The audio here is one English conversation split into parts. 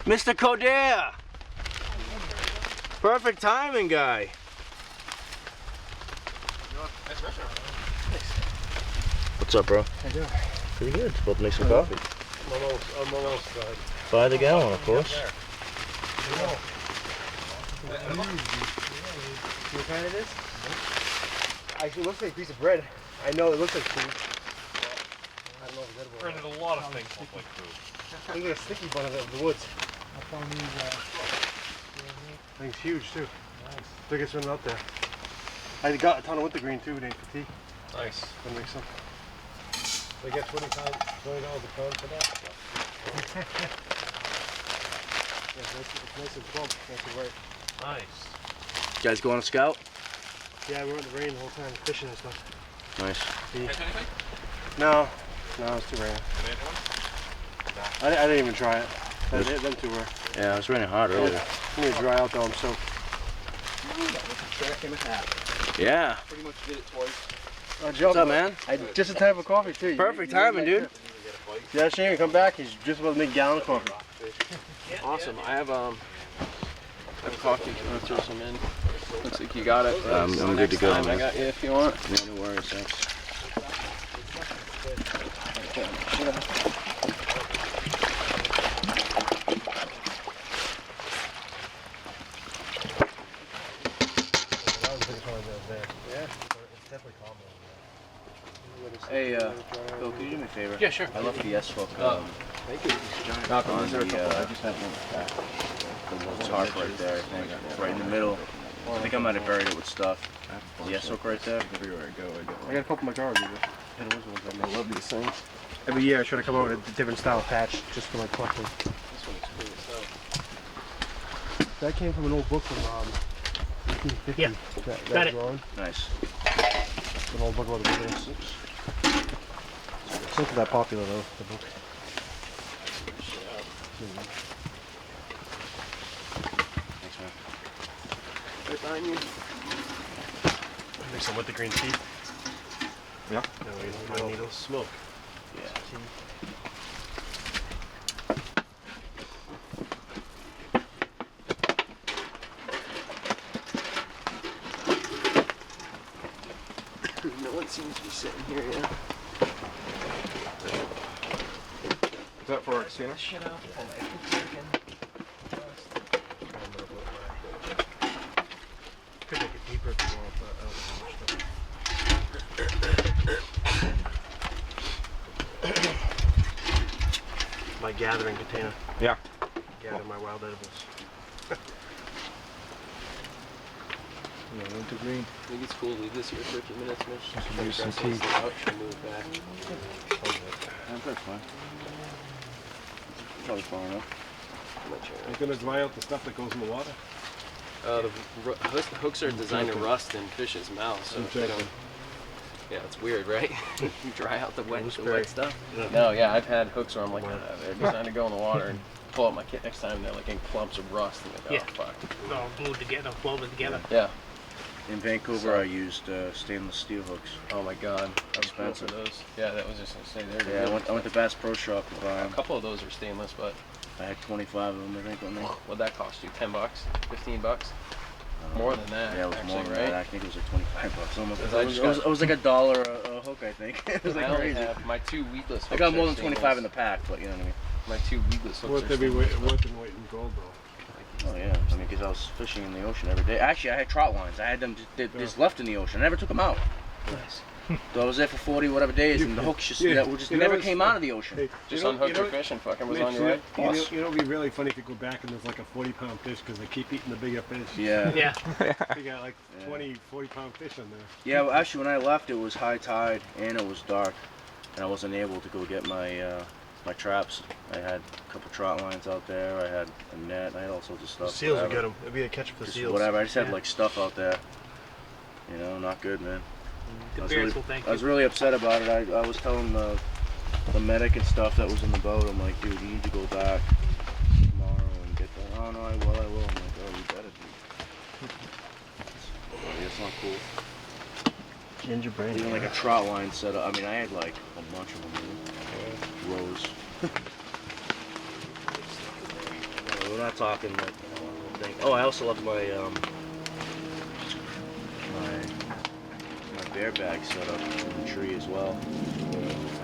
Mr. Coder! Perfect timing, guy. What's up, bro? How you doing? Pretty good. About to make some coffee. I'm almost done. By the gallon, of course. What kind it is? Actually, it looks like a piece of bread. I know it looks like food. I don't know if it's edible. Bread and a lot of things look like food. It looks like a sticky bun of the woods. Thing's huge too. Nice. Biggest one out there. I got a ton of wintergreen too, Nate, for tea. Nice. Gonna make some. They get $20 a pound for that. Yeah, it's nice and plump. Nice and right. Nice. You guys go on a scout? Yeah, we were in the rain the whole time, fishing and stuff. Nice. Catch anything? No, it's too raining. I didn't even try it. Them two were. Yeah, it was raining hard earlier. I need to dry out though, I'm soaked. Track and a half. Yeah. Pretty much did it twice. What's up, man? Just in time for coffee too. Perfect timing, dude. Yeah, Shane, come back. He's just about to make a gallon of coffee. Awesome. I have coffee. If you want to throw some in. Looks like you got it. I'm good to go, I man. got you if you want. Yeah, no worries, thanks. Hey, Bill, can you do me a favor? Yeah, sure. I left the S-hook Thank you. on the, I just had one back. The little tarp right there, I think. It's right in the middle. I think I might have buried it with stuff. The S-hook right there. Everywhere I go, I got a couple in my car. I love these things. Every year I try to come up with a different style patch just for my collection. This one's cool as hell. That came from an old book from 1850. Yeah. Got it. Drawing. Nice. An old book about the business. It's not that popular though, the book. Thanks, man. Right behind you. Make some wintergreen tea. Yeah. No, my needles. Smoke. Yeah. No one seems to be sitting here yet. Is that for Xena? Shut up. Could make it deeper if you want, but I don't know how much. My gathering container. Yeah. Gather my wild edibles. Yeah, wintergreen. I think it's cool to leave this here for a few minutes, Mitch. Use some tea. Move back. That's fine. Probably far enough. You're gonna dry out the stuff that goes in the water? The hooks are designed to rust in fish's mouth, so if they don't. Yeah, it's weird, right? You dry out the wet stuff. No, yeah, I've had hooks where I'm like, they're designed to go in the water and pull out my kit next time. They're like in clumps of rust, and they're like, oh fuck. All glued together, woven together. Yeah. In Vancouver, I used stainless steel hooks. Oh my god, I was going for Expensive. those. Yeah, that was just gonna say they're Yeah, I went to Bass Pro Shop to buy A them. couple of those are stainless, but I had 25 of them, I think, on me. what'd that cost you? $10? $15? More than that, Yeah, it was actually, more than right? that. I think it was like 25 bucks. Almost. Because I just It was like $1 a hook, I think. It was I like only crazy. have my two weedless hooks. I got more are than 25 in stainless. the pack, but you know what I mean. My two weedless hooks Worth are to be stainless. worth in weight in gold though. Oh yeah, I mean, because I was fishing in the ocean every day. Actually, I had trout lines. I had them just left in the ocean. I never took them out. Nice. So I was there for 40 whatever days, and the hooks just never came out of the ocean. Hey, Just unhooked your fish and fucking was on your way. You know, it'd be really funny if you go back and there's like a 40-pound fish because they keep eating the bigger fish. Yeah. Yeah. You got like 20, 40-pound fish in there. Yeah, well, actually, when I left, it was high tide and it was dark, and I wasn't able to go get my my traps. I had a couple trout lines out there. I had a net. I had all sorts of stuff. Seals would whatever. get them. It'd be a catch for Just seals. whatever. I just had Yeah. like stuff out there. You know, not good, man. The I was bears really, will thank I was you. really upset about it. I was telling the medic and stuff that was in the boat, I'm like, dude, you need to go back tomorrow and get that. Oh no, I will. I'm like, oh, you better, dude. It's not cool. Ginger brain. Even like a trout line set up. I mean, I had like a bunch of them, dude. Rows. we're not talking like, thing. Oh, I also left my my bear bag set up in the tree as well.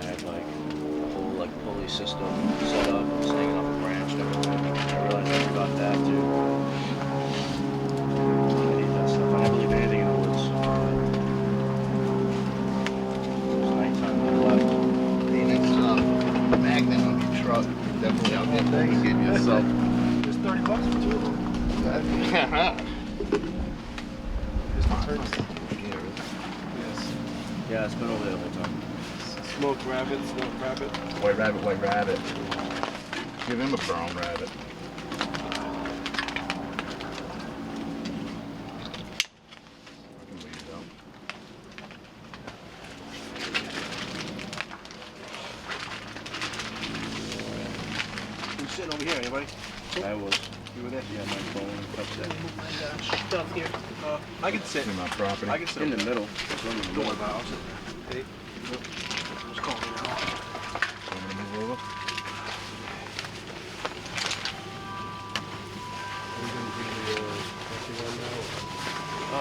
I had like a whole like pulley system set up, it's hanging off a branch and everything. I realized I forgot that too. I need that stuff. I never leave anything in the woods. It's nighttime when I left. Next magnet on your truck. Definitely out there. You get yourself. There's $30 for 2 of them. Yeah, it's been over there the whole time. Smoked rabbit, smoked rabbit. White rabbit, white rabbit. Give him a brown rabbit. Who's sitting over here, anybody? I was. You were there? Yeah, my phone and stuff Stuff here. I can sit. In my property. I can sit in over the there. middle. There's one in the Don't middle. worry about it. I'll sit there. Hey. What's calling me now? Want me to move over?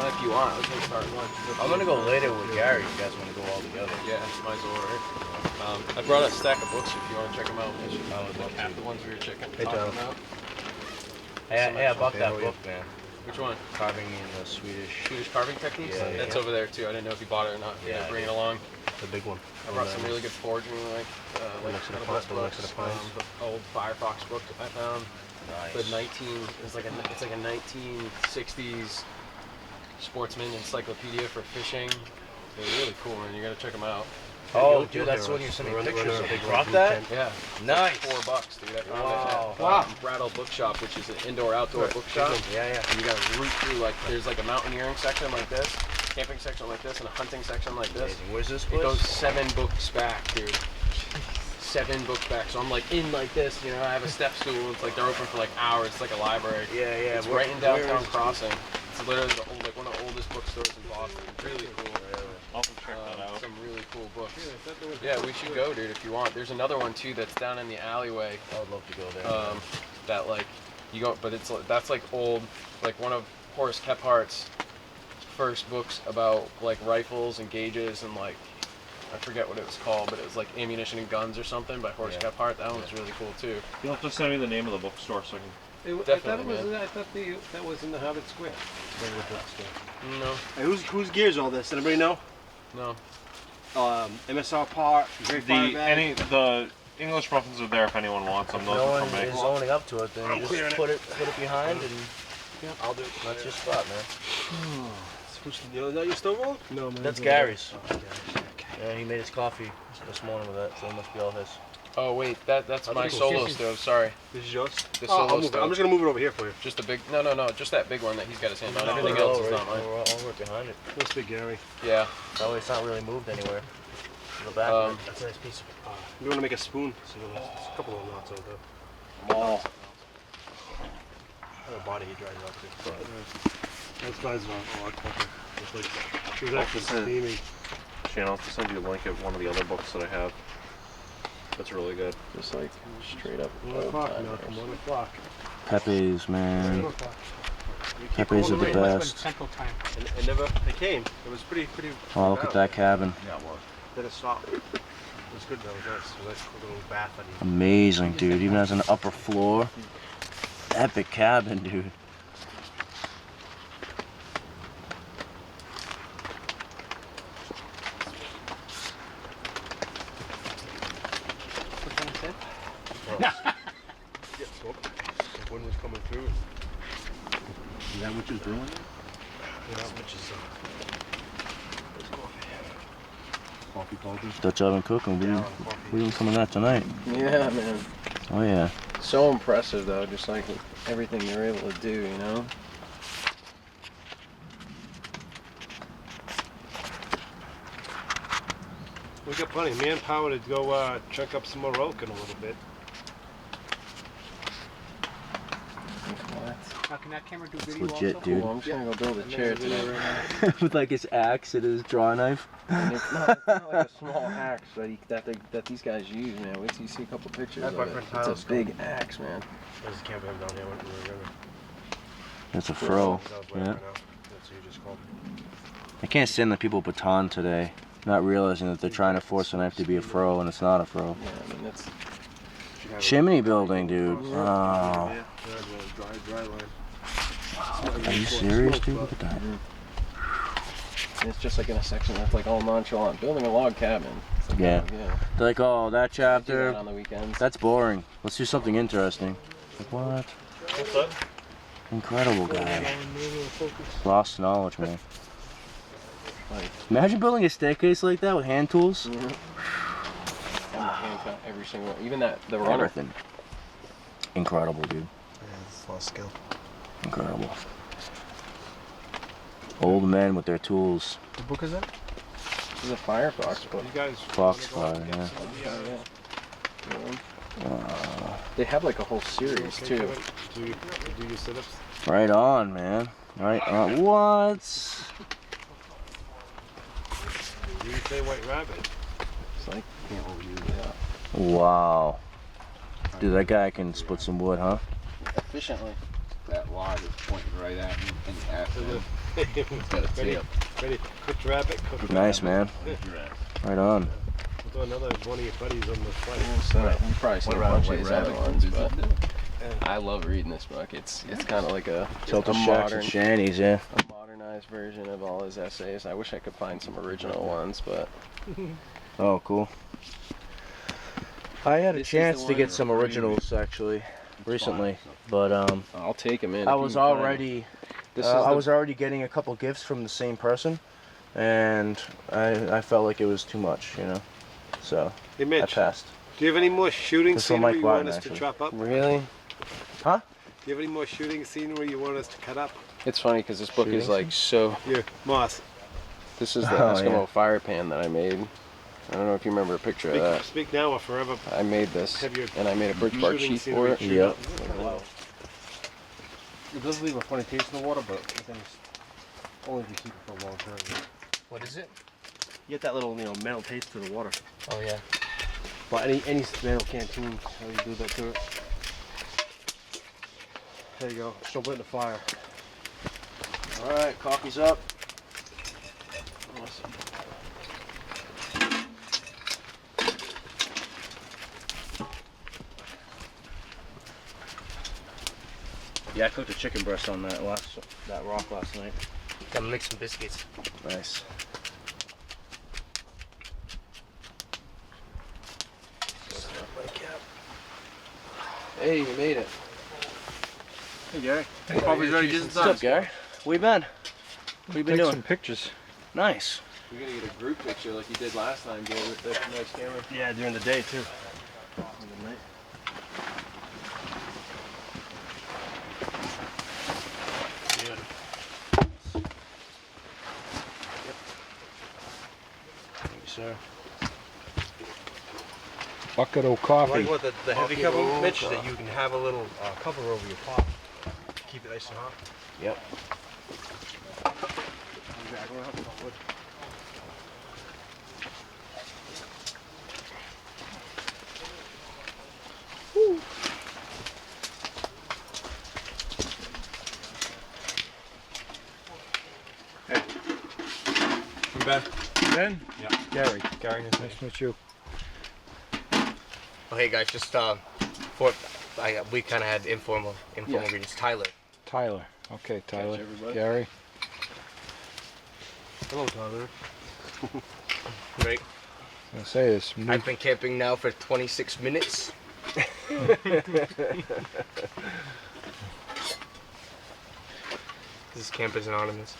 If you want, we can start lunch. I'm gonna go later with Gary. You guys want to go all together? Yeah, might as well, right? I brought a stack of books if you want to check them out. The ones we were checking. Hey, talking Tom. about. Hey, I bought that how are you? book, man. Which one? Carving in the Swedish. Swedish carving techniques? Yeah, That's yeah. over there too. I didn't know if you bought it or not. Yeah, Yeah, I bring it did. along. The big one. I brought some really good forging, like next to the books, pine- next to the pines. the old Firefox book I found. Nice. The it's like a 1960s sportsman encyclopedia for fishing. They're really cool, man. You gotta check them out. Oh, dude, that's when you sent me pictures of. They brought that? Yeah. Nice. $4, dude. I found Wow. it at Brattle Bookshop, which is an indoor-outdoor bookshop. Yeah, yeah. And you gotta root through, like, there's like a mountaineering section like this, camping section like this, and a hunting section like this. Amazing. Where's this It place? goes 7 books back, dude. 7 books back. So I'm like in like this, you know, I have a step stool. It's like they're open for like hours. It's like a library. Yeah, yeah. It's right in downtown Crossing. It's literally like one of the oldest bookstores in Boston. It's really cool. I'll check that out. Some really cool books. Yeah, we should go, dude, if you want. There's another one too that's down in the alleyway. I would love to go there. That like you go, but that's like old, like one of Horace Kephart's first books about like rifles and gauges and like I forget what it was called, but it was like Ammunition and Guns or something by Horace Yeah. Kephart. That one was really cool too. You'll have to send me the name of the bookstore so I can. Definitely, I thought that was in the Harvard Square. No, Hey, whose gears all this? Anybody know? no. MSR part, Great Fire Bag. The English muffins are there if anyone wants them. Those no are one from me. is owning up to it, then I'm you clearing just it. put it behind and I'll do it. That's your spot, man. You know that your stove roll? No, man. That's Gary's. Yeah, he made his coffee this morning with that, so it must be all his. Oh wait, that's my solo stove. Sorry, This is yours? the I'll solo move it. stove. I'm just gonna move it over here for you. Just a big, no, just that big one that he's got his hand on. Put Everything it else all is right, not mine. all right behind it. Must be Gary. Yeah. That way it's not really moved anywhere. To the back of it. That's a nice piece of We want to make a spoon. So there's a couple of knots on there. Oh. The body he dries out too. Those guys are all covered. It's like, it was actually steaming. Shannon, I'll have to send you a link of one of the other books that I have. That's really good. Just like straight up. 1 o'clock now. From 1 o'clock. Pepe's, 1 man. o'clock. Pepe's are the It must have been best. Central Time. And never, they came. It was pretty. Oh, look at that cabin. Yeah, well. Then it stopped. It was good though. It was nice. It was a nice little bath. Amazing, dude. Even has an upper floor. Epic cabin, dude. Yeah, smoke. The wind was coming through. Is that what you're doing? Yeah, which is Coffee culture? Dutch oven cooking. We didn't come in that tonight. Yeah, man. Oh yeah. So impressive though, just like everything you're able to do, you know? we got plenty of manpower to go chunk up some more oak in a little bit. How can that camera do It's video legit, also? dude. Well, I'm just gonna go build a chair today. With like his axe and his draw knife. And it's not like a small axe that these guys use, man. Wait till you see a couple pictures That's of my it. friend It's Tyler's a big axe, man. There's a camper down here. We're That's a fro. Yeah. That's what you just called. I can't stand the people baton today, not realizing that they're trying to force a knife to be a fro and it's not a fro. Yeah, I mean that's. Chimney building, dude. Oh. Yeah, dry line. Are you serious, dude? Look at that. And it's just like in a section that's like all nonchalant. Building a log cabin. It's like, Yeah. yeah. They're like, oh, that I do that chapter, on the weekends. that's boring. Let's do something interesting. Like, what? What's that? Incredible guy. Lost knowledge, man. Like, Imagine building a staircase like that with hand tools. and hand cut every single, even the runner. Everything. Incredible, dude. Yeah, it's a lot of skill. Incredible. Old men with their tools. What book is that? This is a Firefox book. You guys. Foxfire, yeah. They have like a whole series too. Do you do your sit-ups? Right on, man. Right on. What? You say white rabbit. It's like, Wow. Dude, that guy can split some wood, huh? efficiently. That log is pointing right at me and at him. Ready, It's got a tail. cooked rabbit, cooked Nice, rabbit. man. Right on. We'll do another one of your buddies on the flight. So you probably seen a What bunch of White these other Rabbit ones, does but it do? I love reading this book. It's kind of like a Tilted shacks modern, and shanties, yeah. a modernized version of all his essays. I wish I could find some original ones, but Oh, cool. I had a This is chance the to one get some originals actually recently, but I'll take them in. I if you was can find 'em. already This I is was already getting a couple gifts from the same person, and I felt like it was too much, you know. So Hey I Mitch, passed. do you have any more shooting This will Mike scenery you want Martin, us actually. to chop up? really. Huh? Do you have any more shooting scenery you want us to cut up? It's funny because this book is Shooting like so. Here, Moss. This is the Oh, Eskimo yeah. fire pan that I made. I don't know if you remember a picture of that. Speak now or forever. I made this, Have your and I made a birch bark shooting sheath for scenery. it. Yep. It does leave a funny taste in the water, but then it's only if you keep it for a long time. What is it? You get that little, metal taste to the water. Oh yeah. But any metal canteen, how you do that to it. There you go. Just don't put it in the fire. All right, coffee's up. Awesome. Yeah, I cooked a chicken breast on that rock last night. Gotta make some biscuits. Nice. Hey, you made it. Hey, Gary. Coffee's ready just in What's up, Gary? Where you been? What you been doing? pictures. Nice. We're gonna get a group picture like you did last time, Joe, with the nice camera. Yeah, during the day, too. Thank you, sir. Bucket of Like coffee. what the heavy cover, Mitch, that you can have a little cover over your pot. Keep it nice and hot. Yep. We back. Ben? Yeah. Gary. Gary, Nice to meet you. Oh hey guys, just we kind of had informal greetings. Tyler. Tyler. Okay, Tyler. everybody. Gary. Hello, Tyler. Right. I say this. I've been camping now for 26 minutes. This camp is anonymous.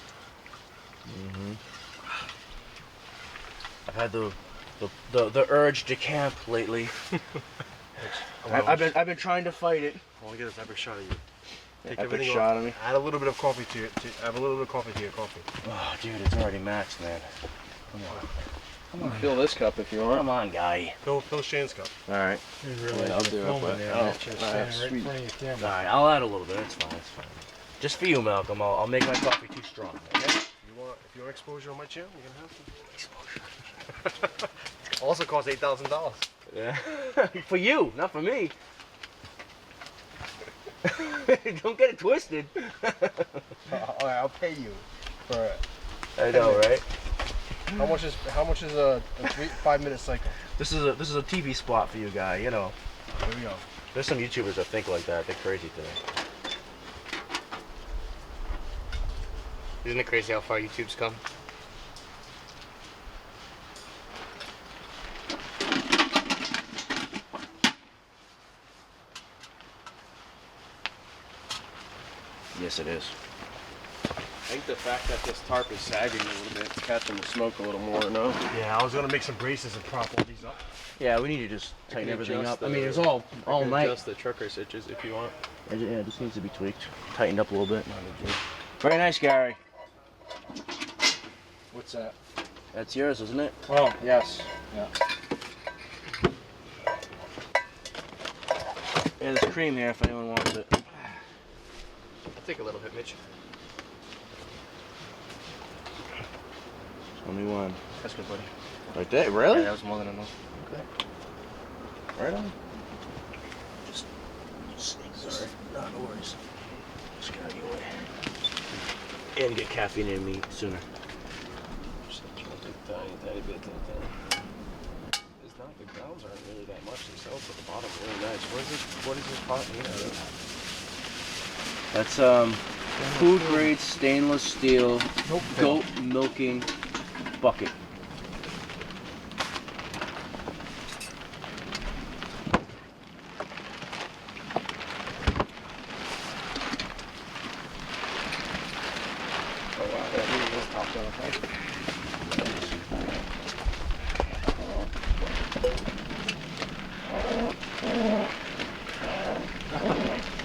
I've had the urge to camp lately. I've been trying to fight it. I want to get this epic shot of you. Take Epic everything shot off. of me. Add a little bit of coffee to it. Add a little bit of coffee to your coffee. Oh, dude, it's already maxed, man. Fill this cup if you want. Come on, guy. Fill Shane's cup. All right. I'll do it, but I have sweet. All right, I'll add a little bit. It's fine. It's fine. Just for you, Malcolm. I'll make my coffee too strong. Okay? If you want exposure on my channel, you're gonna have to. Exposure. Also costs $8,000. Yeah. For you, not for me. Don't get it twisted. Alright, I'll pay you for it. I know, right? How much is a 5-minute cycle? This is a TV spot for you, guy. You know. Here we go. There's some YouTubers that think like that. They're crazy today. Isn't it crazy how far YouTube's come? Yes, it is. I think the fact that this tarp is sagging a little bit, it's catching the smoke a little more, no? Yeah, I was gonna make some braces and prop all these up. Yeah, we need to just tighten everything adjust up. I mean, the- it's all night. Adjust the trucker stitches if you want. Yeah, it just needs to be tweaked, tightened up a little bit. Very nice, Gary. What's that? That's yours, isn't it? Oh, yes. Yeah. Yeah, there's cream here if anyone wants it. I'll take a little bit, Mitch. Only one. That's good, buddy. Right there? Yeah, Really? that was more than enough. Right on. Just sneak this. No worries. Just get out of your way. And get caffeine in me sooner. Just take a tiny bit to the thing. It's not, the grounds aren't really that much. They sell to the bottom really nice. What is this pot made out of? That's food grade stainless steel goat milking bucket. Oh wow, that really is topped off.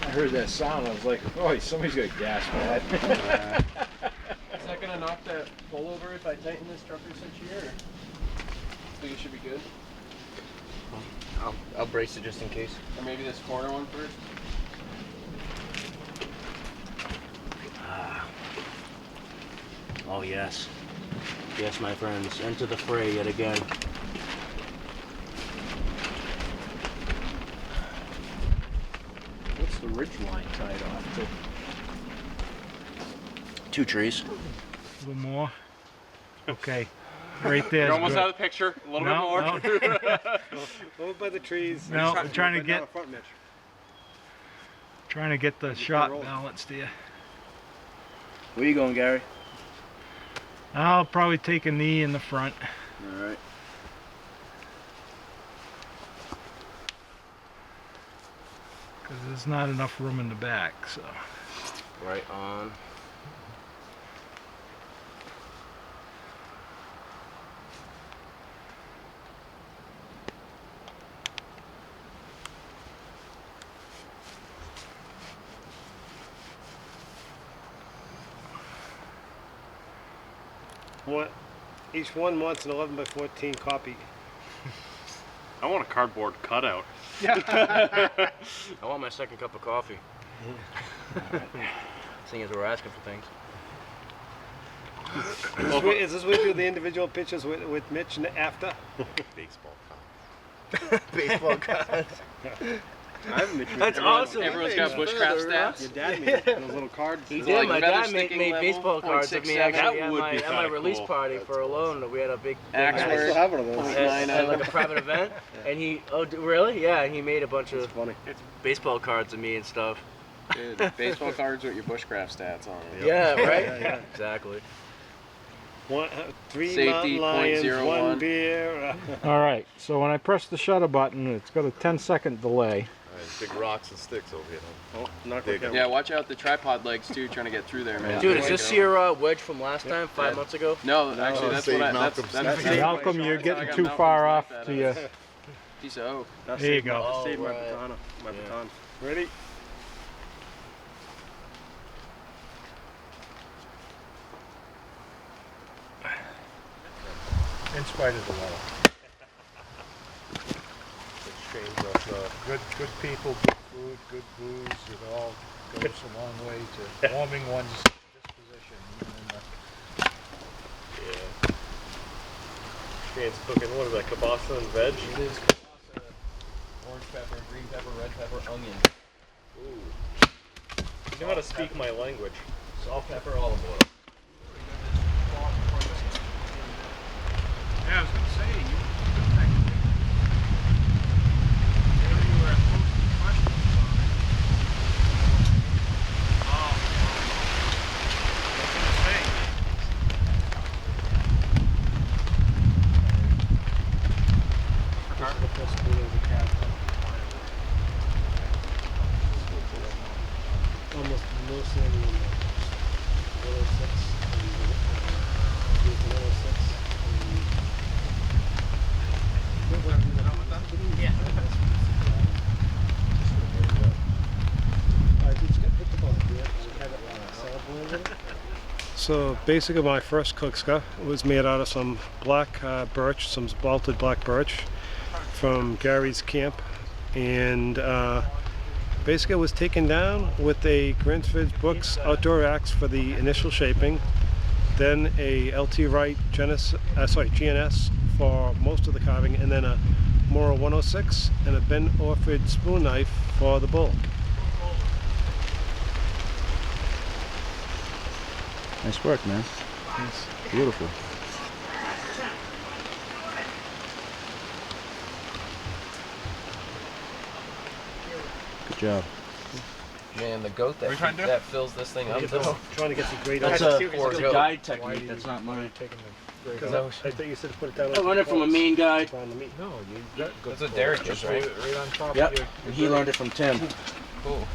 I heard that sound. I was like, oh, somebody's got gas, man. Is that gonna knock that pull over if I tighten this trucker cinch here? Or? Think it should be good? I'll brace it just in case. Or maybe this corner one first? Oh yes. Yes, my friends. Enter the fray yet again. What's the ridge line tied off to? 2 trees. A little more. Okay. Right there. You're almost out of the picture. A little bit more. No. Over by the trees. No, I'm trying to get Front, Mitch. trying to get the shot balanced here. Where you going, Gary? I'll probably take a knee in the front. All right. Because there's not enough room in the back, so. Right on. Each one wants an 11 by 14 copy. I want a cardboard cutout. I want my second cup of coffee. Seeing as we're asking for things. Is this where you do the individual pictures with Mitch and after? Baseball Baseball cards. I have Mitch. That's awesome. Everyone's got bushcraft stats. Your dad made those little cards. He So did. like My feather dad made sticking level, baseball cards of me 0.67. actually That at would my, be at my kinda release cool. party for Alone. We had a big Axe I word. still have one of those. at like a private event, and he really? Yeah, and he made a bunch of Funny. baseball cards of me and stuff. Dude, baseball cards with your bushcraft stats on it. Yeah, right? Yeah. Exactly. 3 Safety, mountain lions, 0.01. 1 beer. All right, so when I press the shutter button, it's got a 10-second delay. Big rocks and sticks over here. Oh, knock the camera. Yeah, watch out the tripod legs too, trying to get through there, man. Dude, is this your wedge from last time, 5 months ago? No, actually, that's what I. That's Malcolm, you're getting too far off to your. Piece of oak. There you go. That's saved my right. baton. My Yeah. baton. Ready? In spite of the weather. It's strange, but good people, good food. good booze, it all goes a long way to warming one's disposition. Yeah. Shane's cooking, what is that, kielbasa and veg? It is kielbasa, orange pepper, green pepper, red pepper, onion. Ooh. You know how to speak my language. Salt, pepper, olive oil. Yeah, I was gonna say, you there you were posting questions on it. Oh, I was gonna say. Almost no sandy in there. 106 and 106. Yeah. So basically my first cookska was made out of some black birch, some balted black birch from Gary's camp, and basically it was taken down with a Grantsford Brooks outdoor axe for the initial shaping, then a LT Wright GNS for most of the carving, and then a Mora 106 and a Ben Orford spoon knife for the bowl. Nice work, man. Nice. Beautiful. Good job. Man, the goat that fills this thing up though. Trying to get some great That's eyes. a guide technique. That's not mine. Because I thought you said to put it down. I learned it from a mean guy. On the meat. No, you got good. That's what Derek is, right? Right on top Yep. of your And he learned it from Tim. Cool.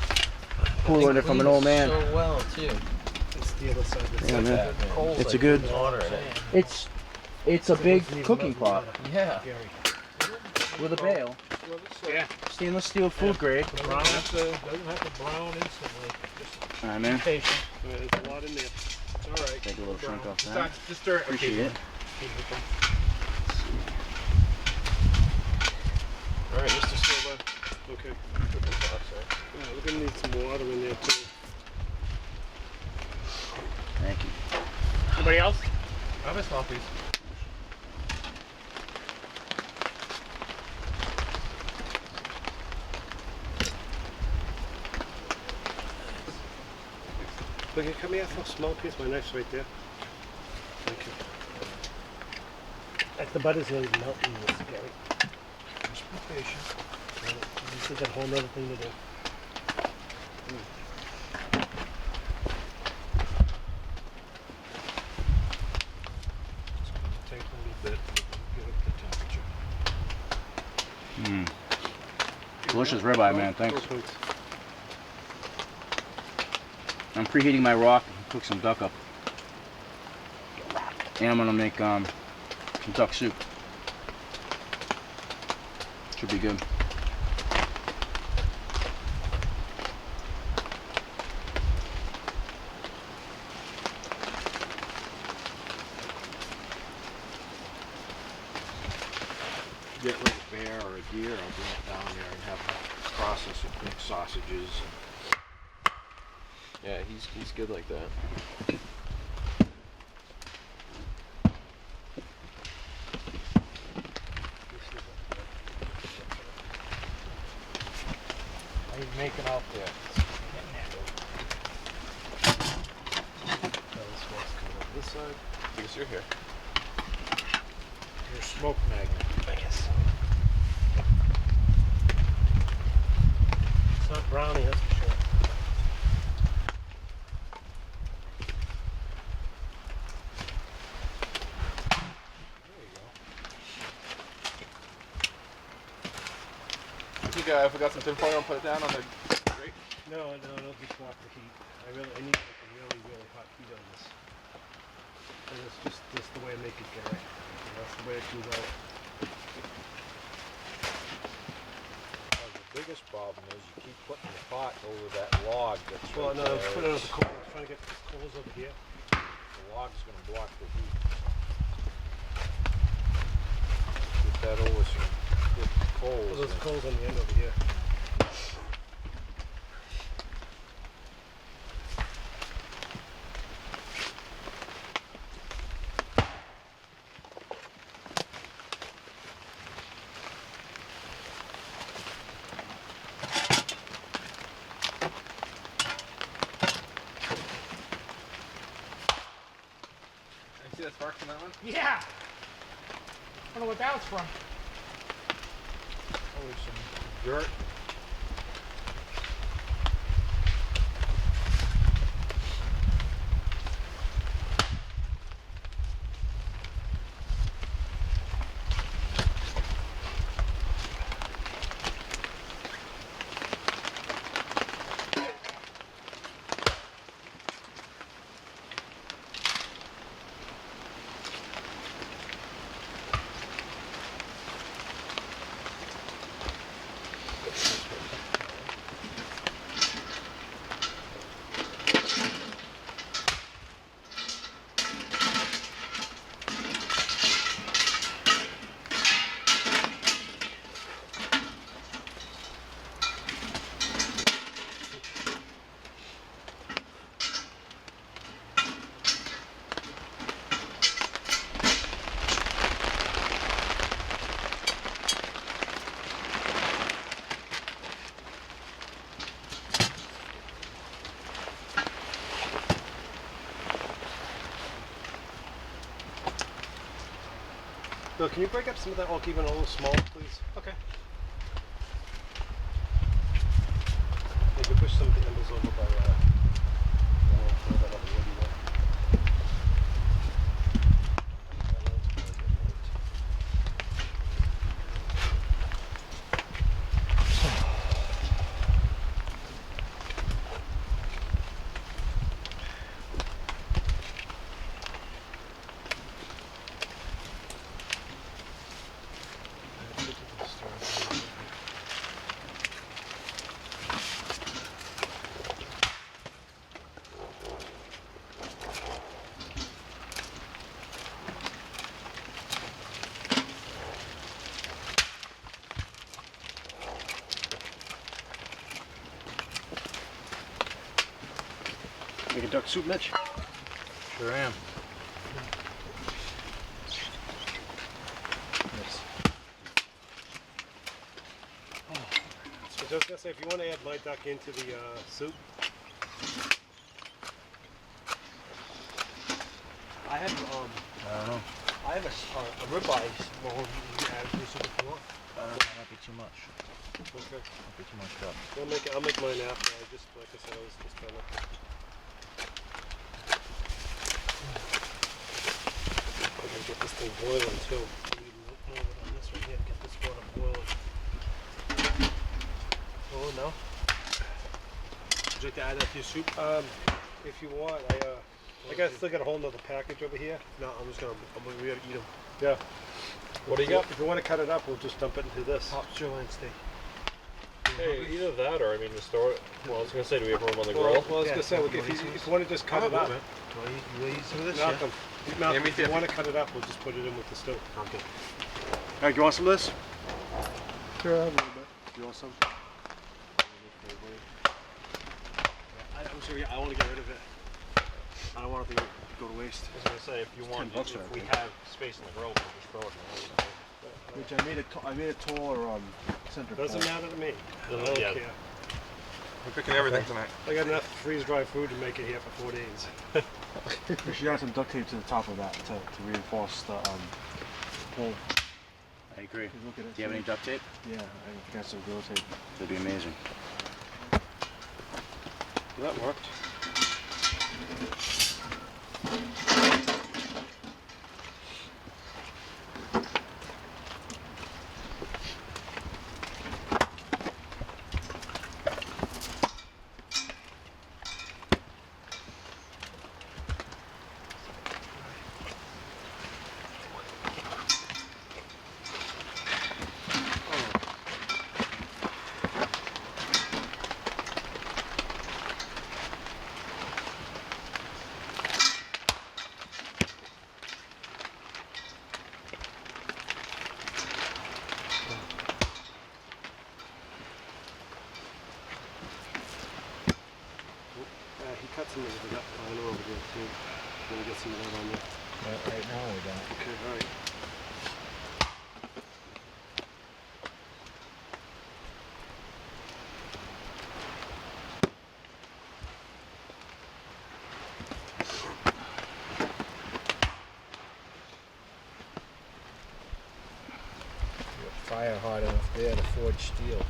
Who learned it from an old man. So well too. It's the other side. That's Yeah, like man. that, man. It's a good. Water in it. It's a big cooking pot Yeah. Gary. with a bail. Yeah. Stainless steel food grade. Brown doesn't have to brown instantly. Just All right, man. patient. There's a lot in there. It's all right. Take a little chunk off Just, that. just stir it. Appreciate it. All right, Mr. Silva. Okay. Yeah, we're gonna need some water in there too. Thank you. Anybody else? I have a small piece. Look, come here for a small piece. My knife's right there. Thank you. The butter's really melting this, Gary. Just be patient. This is a whole other thing to do. It's going to take a little bit to get up the temperature. Delicious ribeye, man. Thanks. 4 points. I'm preheating my rock and cook some duck up. And I'm gonna make some duck soup. Should be good. Get like a bear or a deer, I'll bring it down there and have them process it, make sausages. Yeah, he's good like that. How you making out there? This side. Because you're here. Your smoke magnet. I guess. It's not brownie, that's for sure. I think if we got some tin foil and put it down on the grate. No, just block the heat. I need like a really, really hot heat on this. And it's just the way I make it, Gary. That's the way it comes out. The biggest problem is you keep putting the pot over that log that's Well, right no, I was there. putting it on the coal. I was trying to get the coals over here. The log's going to block the heat. Get that over some good coals. Well, those and- coals on the end over here. sparks in that one? Yeah. I don't know what that was from. Probably some dirt. Bill, can you break up some of that oak even a little smaller, please? Okay. Maybe push some of the embers over by that other wood you want. Make a duck soup, Mitch? Sure am. So just gonna say, if you want to add my duck into the soup, I have I don't know. I have a ribeye roll you can add to the soup if you want. That might be too much. okay. Might be too much duck. I'll make mine after. I just, like I said, I was just trying to. I gotta get this thing boiling too. I need more of it on this right here to get this water boiling. Oh no. Would you like to add that to your soup? If you want, still got a whole nother package over here. No, we gotta eat them. Yeah. What do you got? If you want to cut it up, we'll just dump it into this. Top sirloin steak. Hey, either that or I mean, the store. Well, I was gonna say, do we have room on the Well, grill? I was gonna say, if you want to just cut it up, You want to eat some of this? Malcolm, me if you too. want to cut it up, we'll just put it in with the stew. Okay. All right, you want some of this? Sure, a little bit. You want some? I'm sorry, I want to get rid of it. I don't want it to go to waste. I was gonna say, if you want, $10 if I we think. have space in the grill, we'll just throw it in there. Which I made a taller center. Doesn't pole. matter to me. I Doesn't- don't yeah. care. We're cooking everything tonight. I got enough freeze-dried food to make it here for 4 days. We should add some duct tape to the top of that to reinforce the pole. I agree. Do you have any duct tape? Yeah, I got some grill tape. That'd be amazing. That worked. He cut some of it up. I know over there too. Let me get some of that on there. Right now we don't. Okay, all right. forged steel.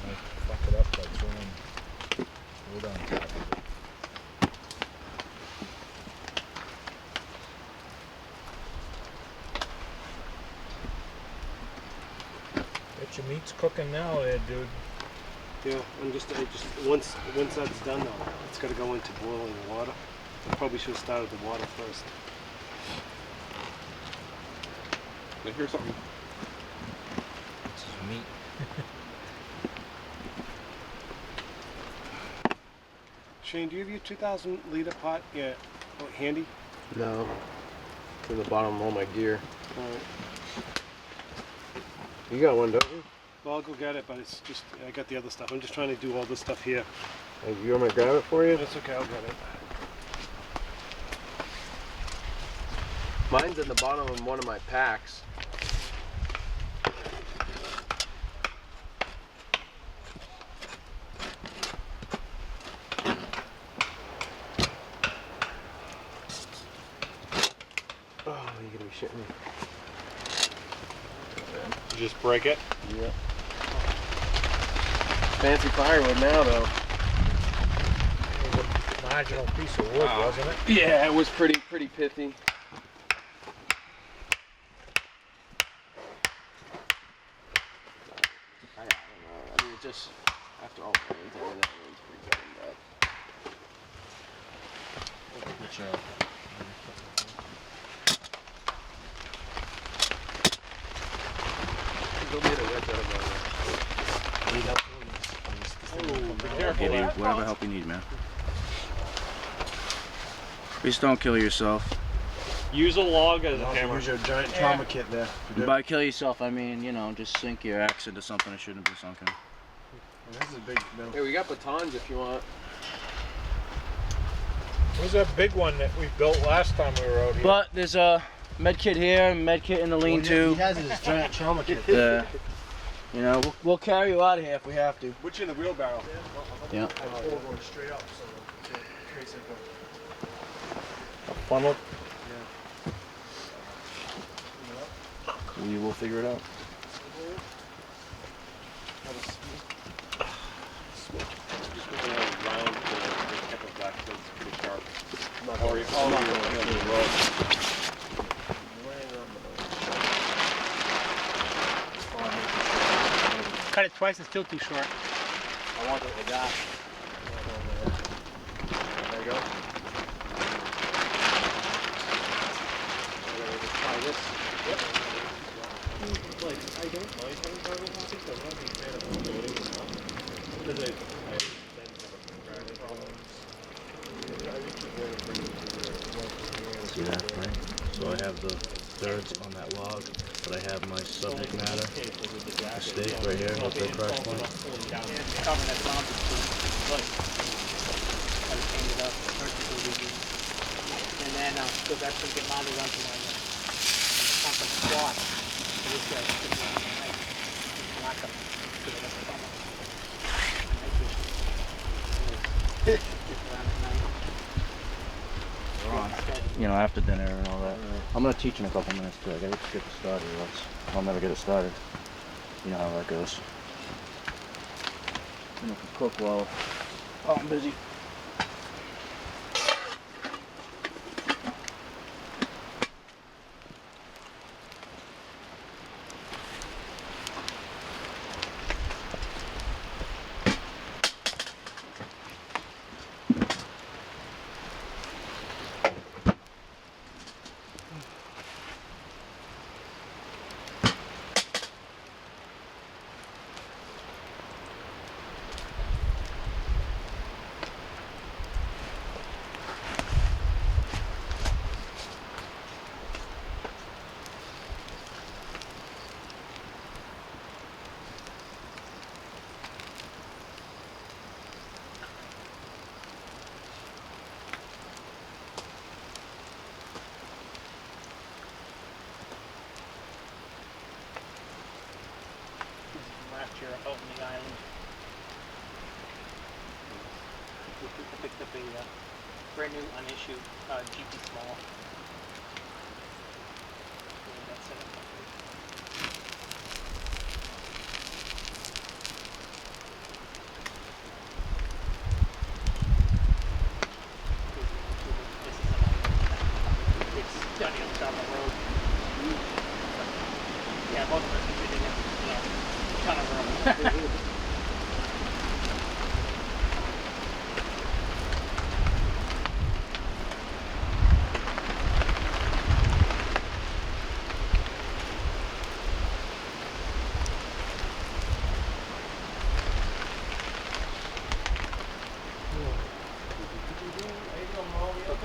I fuck it up by throwing wood on top of it. Bet your meat's cooking now there, dude. Yeah, I just once that's done though, it's got to go into boiling water. I probably should have started the water first. I hear something. This is meat. Shane, do you have your 2,000 liter pot handy? No. It's in the bottom of all my gear. All right. You got one, don't you? Well, I'll go get it, but it's just I got the other stuff. I'm just trying to do all this stuff here. Hey, you want me to grab it for you? That's okay. I'll get it. Mine's in the bottom of one of my packs. Oh, you gotta be shitting me. Just break it. Yeah. Fancy firewood now, though. It was a marginal piece of wood, wasn't it? Yeah, it was pretty pithy. I don't know. I mean, it just after all the rains, I mean, that rain's pretty bad. Good job. Go get a wedge out of Hey, dude, whatever help you need, man. Please don't kill yourself. Use a log as a hammer. Use your giant trauma kit there. By kill yourself, I mean, you know, just sink your axe into something that shouldn't be sunken. This is a big metal. Hey, we got batons if you want. Where's that big one that we built last time we were out here? But there's a med kit here, med kit in the lean-to. He has his giant trauma kit. Yeah. You know, we'll carry you out of here if we have to. Which in the wheelbarrow? Yeah. Going straight up, so trace it. A funnel. We will figure it out. Cut it twice, it's still too short. I want it like that. There you go. Try this. Yep. Like, I don't mind having carbon copies, but I'm not a big fan of loading stuff. Because I then have a programming problems. See that, right? So I have the thirds on that log, but I have my subject matter mistake right here with the crash point. Covering that bomb is too light. I just cleaned it up. And then, because that's going to get mounted onto my compact squat. So this guy's going to be nice. Lock up. Because I got the bomb. You know, after dinner and all that. I'm gonna teach in a couple minutes too. I gotta get this started, or else I'll never get it started. You know how that goes. You know, if you cook while I'm busy. Last year out on the island. We picked up a brand new unissued GP small. Yeah, that's it. on the other side of the road. Yeah, both of us are getting it, ton of room.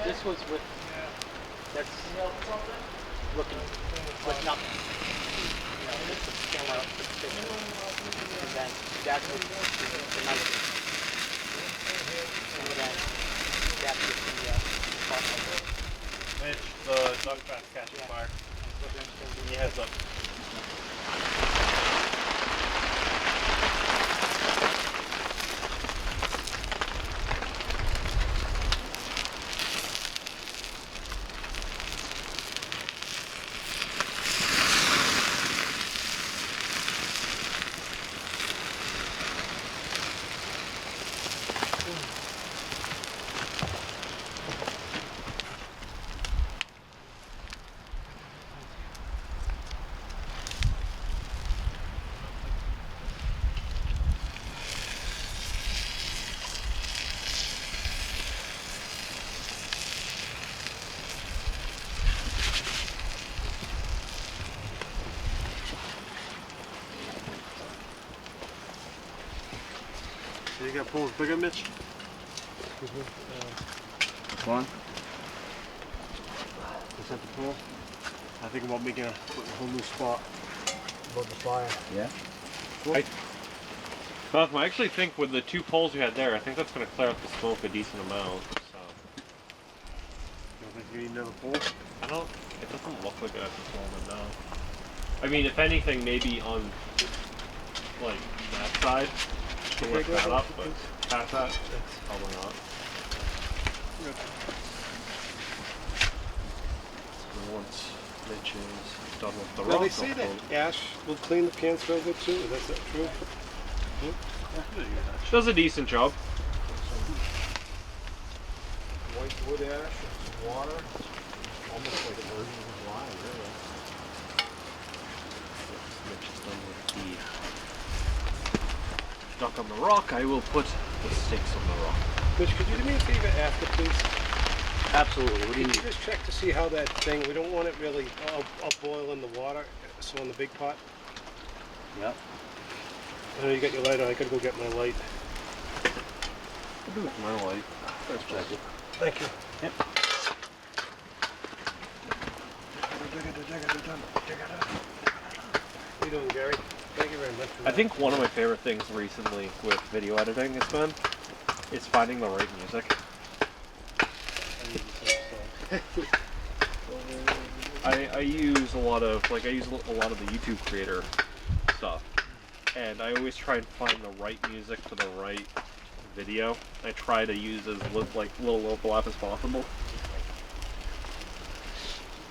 This was with, that's looking with nothing. You know, just the camera, the picture. And then that's with the night view. And then that's with the spotlight. Mitch, the dog trap's catching fire. Give me a heads up. You got pulls bigger, Mitch? Which one? Is that the pull? I think about making a whole new spot above the fire. Yeah. Malcolm, I actually think with the 2 poles you had there, I think that's going to clear out the smoke a decent amount. So. You don't think you need another pull? I don't. It doesn't look like it at this moment, no. I mean, if anything, maybe on like that side to lift that up, but past that, it's probably not. So once Mitch is done with the rock, Well, they say that ash will clean the pants real good too. Is that true? does a decent job. White wood ash, and some water, almost like a version of lime, really. Mitch is done with the duck on the rock. I will put the stakes on the rock. Mitch, could you do me a favor after, please? Absolutely. What do you Can need? you just check to see how that thing, we don't want it really up boil in the water, so in the big pot. Yep. I know you got your light on, I gotta go get my light. I'll do it with my light. Let's check it. Thank you. Yep. How you doing, Gary? Thank you very much for I that. think one of my favorite things recently with video editing has been is finding the right music. I use a lot of the YouTube creator stuff, and I always try and find the right music for the right video. I try to use as little overlap as possible.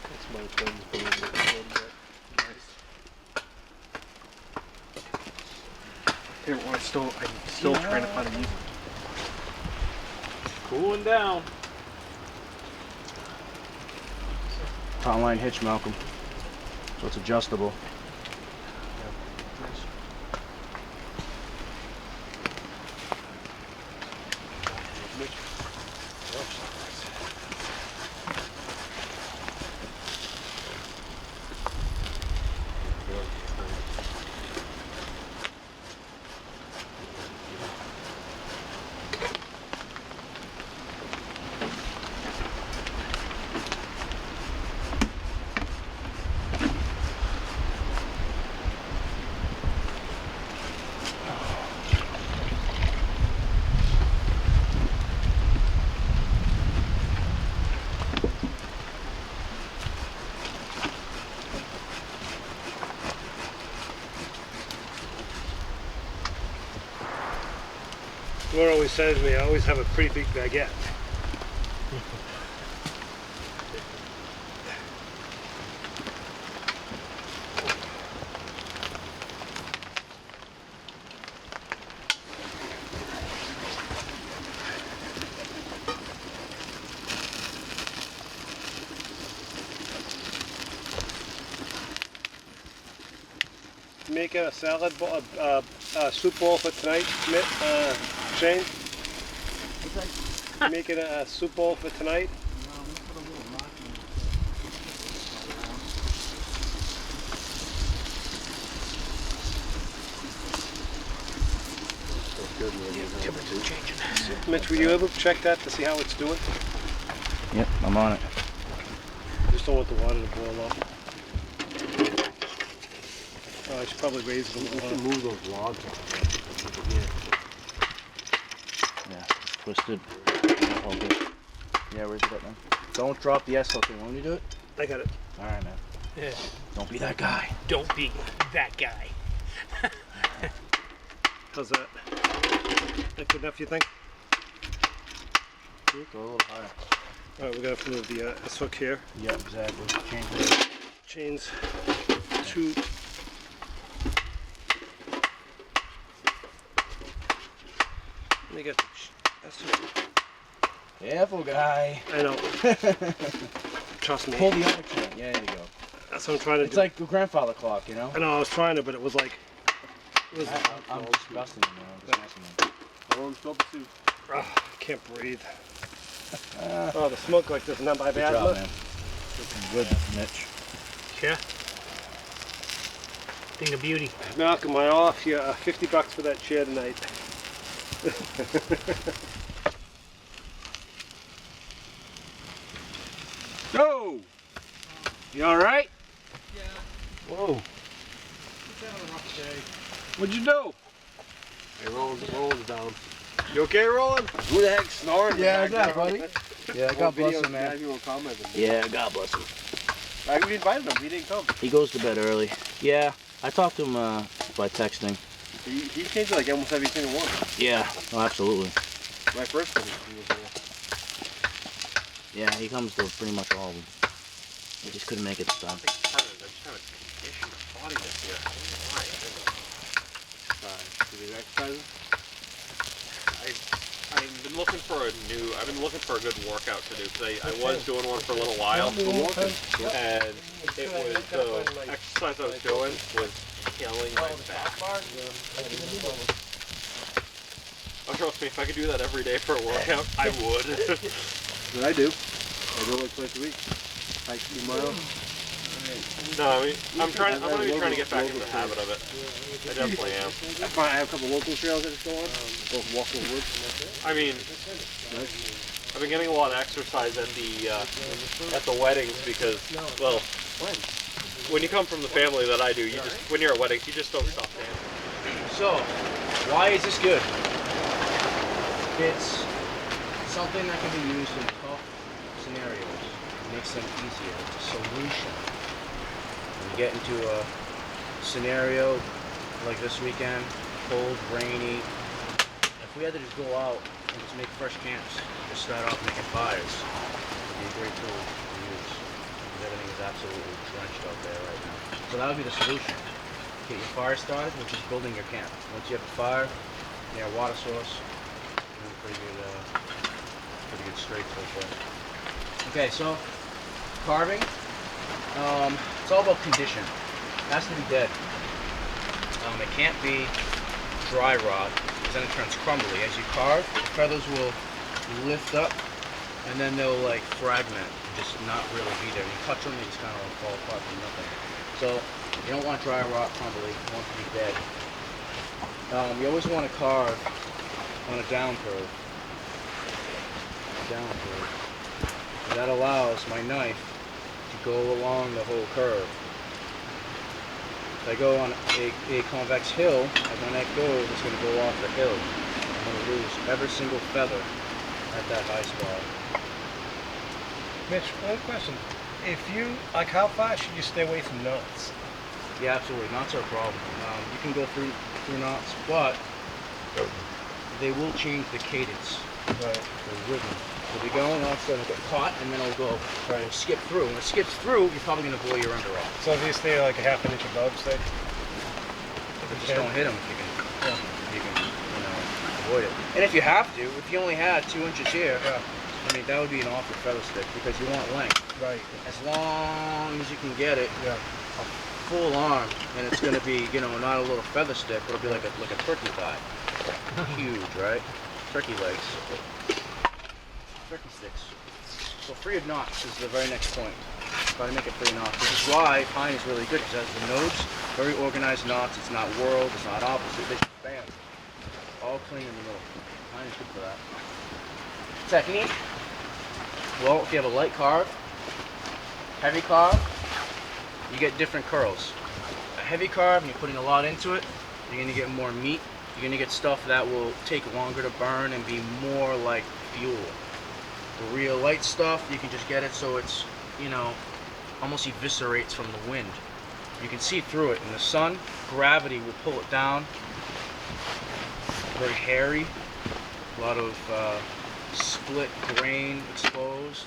That's my friend's being a little bit nice. Here, well, I'm still trying to find a music. Cooling down. Taut-line hitch, Malcolm. So it's adjustable. Laura always says to me, I always have a pretty big baguette. making a salad bowl, soup bowl for tonight, Shane? You making a soup bowl for tonight? Mitch, were you able to check that to see how it's doing? Yep, I'm on it. Just don't want the water to boil up. Oh, I should probably raise it a little. Move those logs Yeah, twisted. Hold it. Yeah, where's it at, man? Don't drop the S hook. Want me to do it? I got it. All right, man. Yeah. Don't be that guy. Don't be that guy. How's that? That good enough, you think? Go a little higher. All right, we're gonna have to move the S hook here. Yeah, exactly. Change it. Chains two. Let me get the S hook. Careful, guy. I know. Trust me. Pull the other chain. Yeah, there you go. That's what I'm trying to It's do. like the grandfather clock, you know? I know, I was trying to, but it was like... It was, I'm disgusting, man. I'm disgusting. Everyone spilled the soup. I can't breathe. Oh, the smoke like this, not my Good bad. job, man. Looking good, Mitch. Yeah. Thing of beauty. Malcolm, I off you $50 for that chair tonight. Go! You alright? Whoa. What'd you do? Hey, Roland's down. You okay, Roland? Who the heck's snoring? Yeah, how's that, buddy? Yeah, God bless him, man. People commenting. Yeah, God bless him. We invited him. He didn't come. He goes to bed early. Yeah, I talked to him by texting. He came to like almost every single one. Yeah, oh, absolutely. My first one, he was there. Yeah, he comes to pretty much all of them. He just couldn't make it this time. I think part of it, I just haven't conditioned my body this year. I don't know why. Did you exercise? I've been looking for a good workout to do because I was doing one for a little while, and it was the exercise I was doing was killing my back. Oh, trust me, if I could do that every day for a workout, I would. I do. I do it twice a week. Like 2 miles. No, I mean, I'm gonna be trying to get back into the habit of it. I definitely am. I have a couple local trails I just go on. Both walk in the woods. I mean, I've been getting a lot of exercise at the weddings because, well, when you come from the family that I do, when you're at weddings, you just don't stop dancing. So, why is this good? It's something that can be used in tough scenarios. It makes them easier. It's a solution. When you get into a scenario like this weekend, cold, rainy, if we had to just go out and just make fresh camps, just start off making fires, it'd be a great tool to use. Because everything is absolutely drenched out there right now. So that would be the solution. Get your fire started, which is building your camp. Once you have a fire, you have a water source, pretty good straight so far. Okay, so carving, it's all about condition. It has to be dead. It can't be dry rot, because then it turns crumbly. As you carve, the feathers will lift up, and then they'll like fragment, and just not really be there. When you touch them, they just kind of fall apart from nothing. So you don't want dry rot, crumbly. You want it to be dead. You always want to carve on a down curve. That allows my knife to go along the whole curve. If I go on a convex hill, as my knife goes, it's going to go off the hill. I'm going to lose every single feather at that high spot. Mitch, one question. If you, like, how far should you stay away from knots? Yeah, absolutely. Knots are a problem. You can go through knots, but they will change the cadence, the rhythm. It'll be going off, it's going to get caught, and then it'll go, it'll skip through. When it skips through, you're probably going to blow your under off. So if you stay like a half an inch above, say? Just don't hit them if you can avoid it. And if you have to, if you only had 2 inches here, I mean, that would be an awful feather stick because you want length. Right. As long as you can get it full arm, and it's gonna be, you know, not a little feather stick, but it'll be like a turkey thigh. Huge, right? Turkey legs. Turkey sticks. So free of knots is the very next point. Try to make it free of knots. This is why pine is really good, because it has the nodes, very organized knots. It's not whirled, it's not opposite. They just bam. All clean in the middle. Pine is good for that. Technique. Well, if you have a light carve, heavy carve, you get different curls. A heavy carve, and you're putting a lot into it, you're gonna get more meat. You're gonna get stuff that will take longer to burn and be more like fuel. The real light stuff, you can just get it so it's, you know, almost eviscerates from the wind. You can see through it in the sun. Gravity will pull it down. Very hairy. A lot of split grain exposed.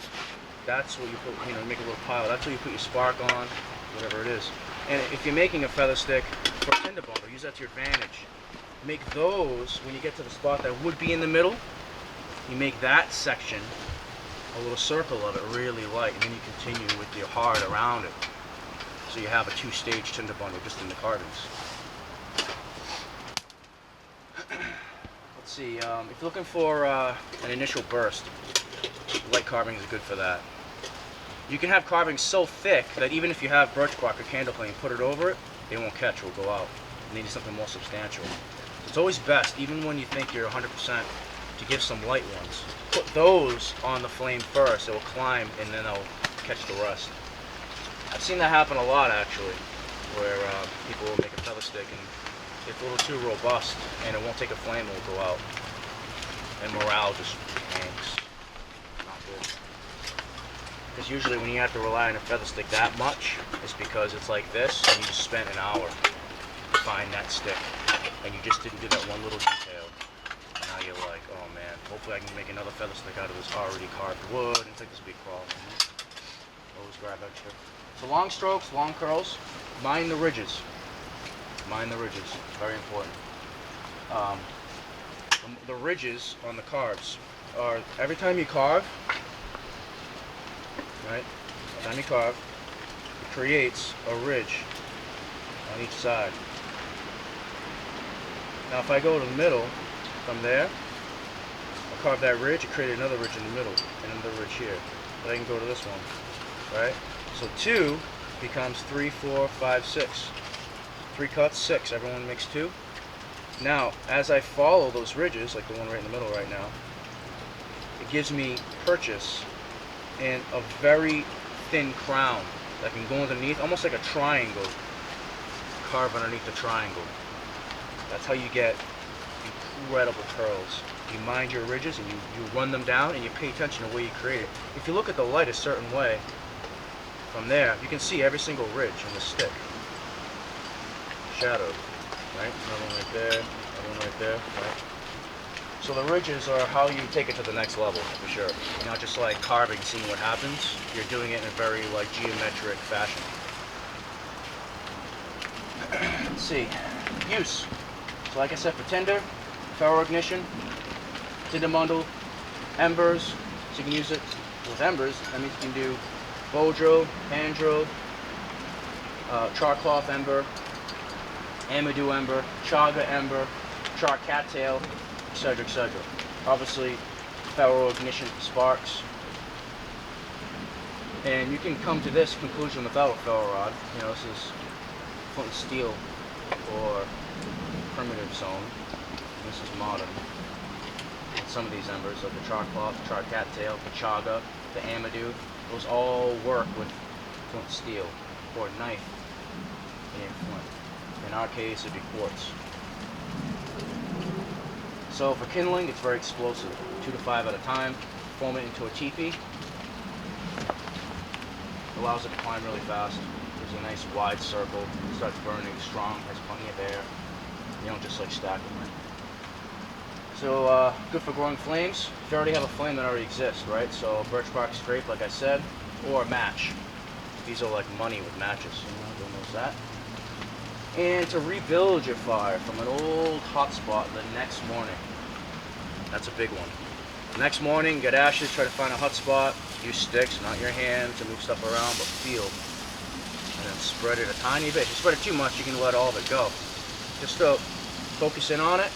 That's what you put, you know, make a little pile. That's what you put your spark on, whatever it is. And if you're making a feather stick for a tinder bundle, use that to your advantage. Make those, when you get to the spot that would be in the middle, you make that section a little circle of it really light, and then you continue with your hard around it. So you have a two-stage tinder bundle just in the carvings. Let's see, if you're looking for an initial burst, light carving is good for that. You can have carvings so thick that even if you have birch bark or candle flame, put it over it, they won't catch, it will go out. You need something more substantial. It's always best, even when you think you're 100%, to give some light ones. Put those on the flame first, it will climb and then they'll catch the rest. I've seen that happen a lot actually, where people will make a feather stick and it's a little too robust and it won't take a flame, it will go out. And morale just tanks. Not good. Because usually when you have to rely on a feather stick that much, it's because it's like this and you just spent an hour to find that stick. And you just didn't do that one little detail. And now you're like, oh man, hopefully I can make another feather stick out of this already carved wood. And it's like this big problem. Always grab extra. So long strokes, long curls. Mind the ridges. Mind the ridges. Very important. The ridges on the carves are, every time you carve, right? Every time you carve, it creates a ridge on each side. Now if I go to the middle, from there, I'll carve that ridge, it created another ridge in the middle, and another ridge here. But I can go to this one, right? So 2 becomes 3, 4, 5, 6. 3 cuts, 6. Everyone makes 2. Now, as I follow those ridges, like the one right in the middle right now, it gives me purchase and a very thin crown that can go underneath, almost like a triangle, carve underneath the triangle. That's how you get incredible curls. You mind your ridges and you run them down and you pay attention to where you create it. If you look at the light a certain way, from there, you can see every single ridge in the stick. Shadowed, right? Another one right there, another one right there, right? So the ridges are how you take it to the next level, for sure. You're not just like carving, seeing what happens. You're doing it in a very like geometric fashion. Let's see, use. So like I said, for tinder, ferro ignition, tinder bundle, embers. So you can use it with embers. That means you can do bow drill, hand drill, char cloth ember, amadou ember, chaga ember, char cattail, etc., etc. Obviously, ferro ignition sparks. And you can come to this conclusion without a ferro rod. You know, this is flint and steel or primitive zone. This is modern. And some of these embers, like the char cloth, the char cattail, the chaga, the amadou, those all work with flint steel or knife and flint. In our case, it'd be quartz. So for kindling, it's very explosive. 2 to 5 at a time. Form it into a teepee. Allows it to climb really fast. Gives a nice wide circle. It starts burning strong. Has plenty of air. You don't just like stack them. So good for growing flames. If you already have a flame that already exists, right? So birch bark scrape, like I said, or a match. These are like money with matches. Everyone knows that. And to rebuild your fire from an old hot spot the next morning. That's a big one. Next morning, get ashes, try to find a hot spot, use sticks, not your hands, to move stuff around, but feel. And then spread it a tiny bit. If you spread it too much, you can let all of it go. Just focus in on it,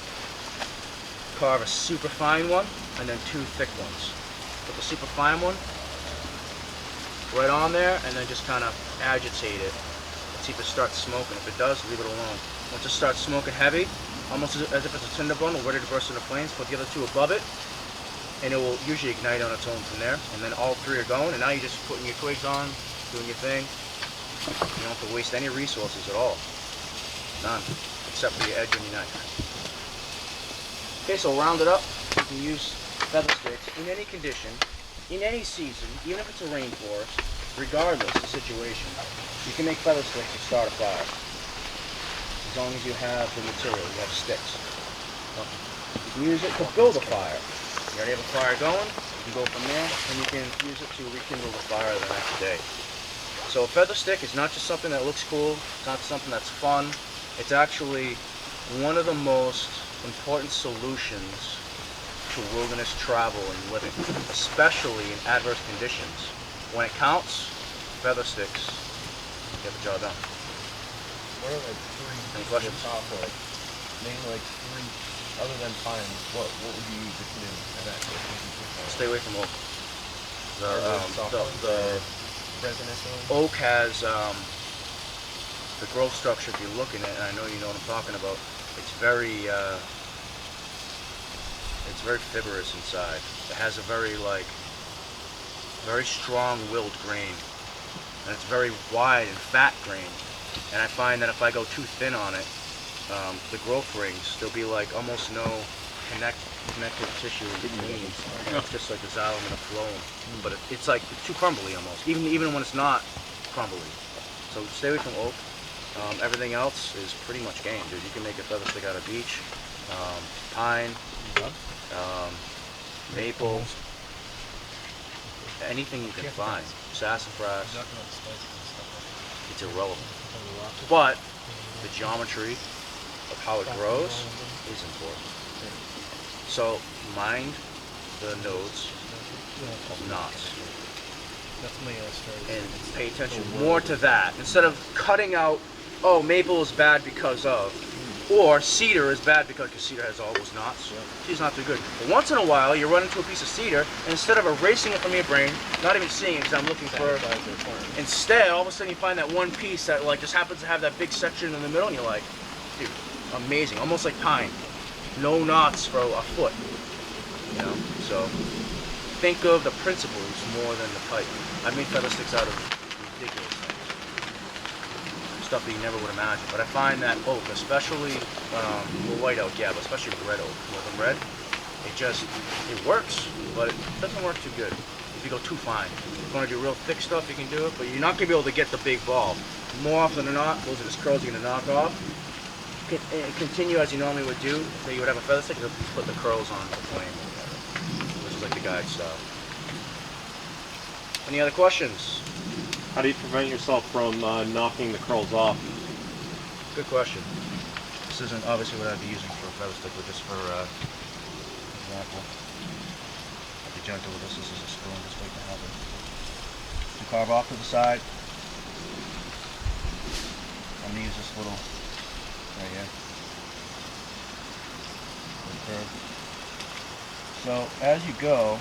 carve a super fine one, and then 2 thick ones. Put the super fine one right on there, and then just kind of agitate it. And see if it starts smoking. If it does, leave it alone. Once it starts smoking heavy, almost as if it's a tinder bundle ready to burst into flames, put the other 2 above it, and it will usually ignite on its own from there. And then all 3 are going, and now you're just putting your twigs on, doing your thing. You don't have to waste any resources at all. None, except for your edge and your knife. Okay, so round it up. You can use feather sticks in any condition, in any season, even if it's a rainforest, regardless of the situation. You can make feather sticks to start a fire. As long as you have the material, you have sticks. You can use it to build a fire. You already have a fire going, you can go from there, and you can use it to rekindle the fire the next day. So a feather stick is not just something that looks cool, it's not something that's fun, it's actually one of the most important solutions to wilderness travel and living, especially in adverse conditions. When it counts, feather sticks get the job done. What are like 3 Any questions? top, like, name like 3 other than pine? What would you use if you didn't have access? Stay away from oak. The resinous oak has the growth structure. If you're looking at it, and I know you know what I'm talking about, it's very fibrous inside. It has a very strong-willed grain, and it's very wide and fat grain. And I find that if I go too thin on it, the growth rings, there'll be like almost no connective tissue in between. It's just like this element of phloem, but it's like too crumbly almost, even when it's not crumbly. So stay away from oak. Everything else is pretty much game, dude. You can make a feather stick out of beech, pine, maple, anything you can find. Sassafras. It's irrelevant. But the geometry of how it grows is important. So mind the nodes of knots. And pay attention more to that. Instead of cutting out, oh, maple is bad because of, or cedar is bad because cedar has all those knots. Cedar's not too good. But once in a while, you run into a piece of cedar, and instead of erasing it from your brain, not even seeing it because I'm looking for, instead, all of a sudden you find that one piece that like just happens to have that big section in the middle, and you're like, dude, amazing. Almost like pine. No knots for a foot. You know? So think of the principles more than the type. I've made feather sticks out of ridiculous things. Stuff that you never would imagine. But I find that oak, especially white oak, yeah, but especially red oak, more than red, it works, but it doesn't work too good if you go too fine. If you want to do real thick stuff, you can do it, but you're not going to be able to get the big ball. More often than not, those are just curls you're going to knock off. Continue as you normally would do. So you would have a feather stick, you'll put the curls on the flame, which is like the guide style. Any other questions? How do you prevent yourself from knocking the curls off? Good question. This isn't obviously what I'd be using for a feather stick, but just for example. I'll be gentle with this. This is a spoon, just wait to have it. To carve off to the side. I'm going to use this little right here. Little curve. So as you go,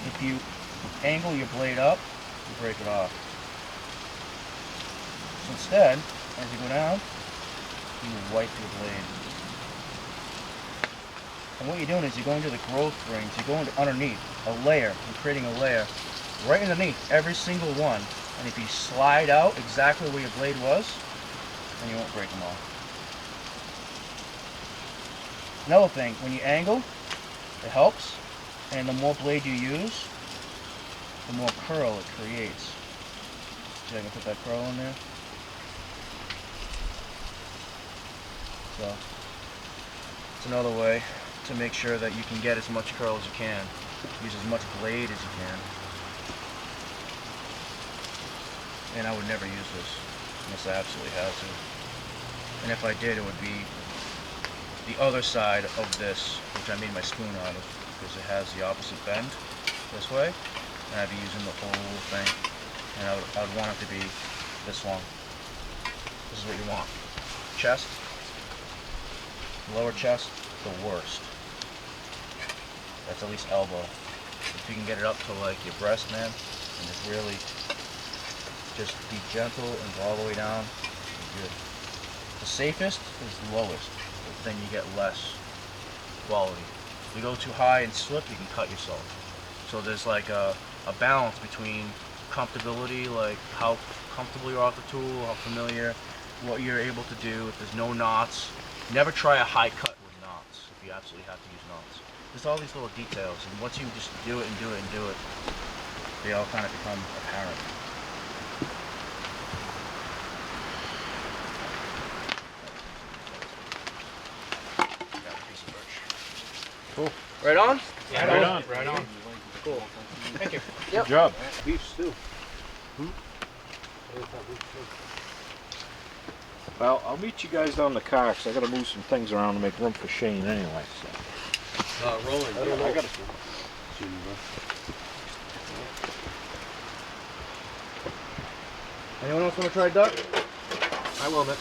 if you angle your blade up, you break it off. So instead, as you go down, you wipe your blade. And what you're doing is you're going to the growth rings, you're going to underneath a layer, you're creating a layer right underneath every single one. And if you slide out exactly where your blade was, then you won't break them all. Another thing, when you angle, it helps, and the more blade you use, the more curl it creates. See, I can put that curl in there. So, it's another way to make sure that you can get as much curl as you can. Use as much blade as you can. And I would never use this unless I absolutely had to. And if I did, it would be the other side of this, which I made my spoon out of, because it has the opposite bend this way, and I'd be using the whole thing. and I would want it to be this long. This is what you want. Chest, lower chest, the worst. That's at least elbow. If you can get it up to like your breast, man, and just really just be gentle and go all the way down, you're good. The safest is lowest, but then you get less quality. If you go too high and slip, you can cut yourself. So there's like a balance between comfortability, like how comfortable you are with the tool, how familiar, what you're able to do, if there's no knots. Never try a high cut with knots if you absolutely have to use knots. There's all these little details, and once you just do it and do it and do it, they all kind of become apparent. Cool. Right on? Yeah, right on. on. Right on. Cool. Thank you. Good job. Beef stew. Well, I'll meet you guys down the car because I got to move some things around to make room for Shane anyway. So. Rolling. I don't know. I got to. Anyone else want to try duck? I will, Mitch.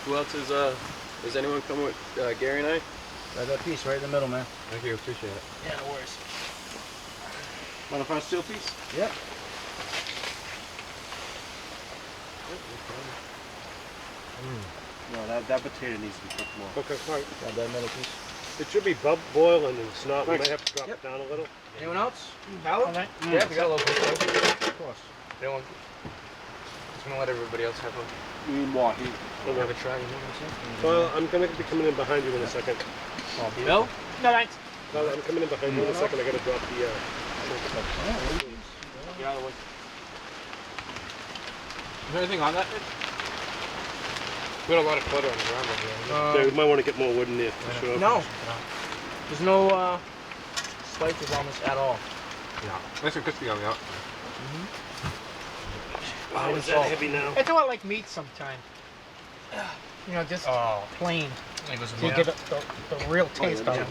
Who else is anyone coming with Gary and I? Got that piece right in the middle, man. Thank you. Appreciate it. Yeah, no worries. Want a steel piece? Yep. No, that potato needs to be cooked more. Okay, all right. Got that middle piece. It should be boiling and it's not. We might have to drop it down a little. Anyone else? Howard? Okay. Yeah, we got a little bit. Of course. Anyone? Just gonna let everybody else have a Have a try. You know what I'm saying? Well, I'm going to be coming in behind you in a second. Bill? No, thanks. Well, I'm coming in behind you in a second. I got to drop the. Get out of the way. Is there anything on that, Mitch? We got a lot of clutter on the ground over here. Yeah, we might want to get more wood in there for sure. No. There's no spices on this at all. Yeah. Nice and crispy on the outside. Wow, is that heavy now? It's a lot like meat sometimes. You know, just plain. So you get the real taste of it.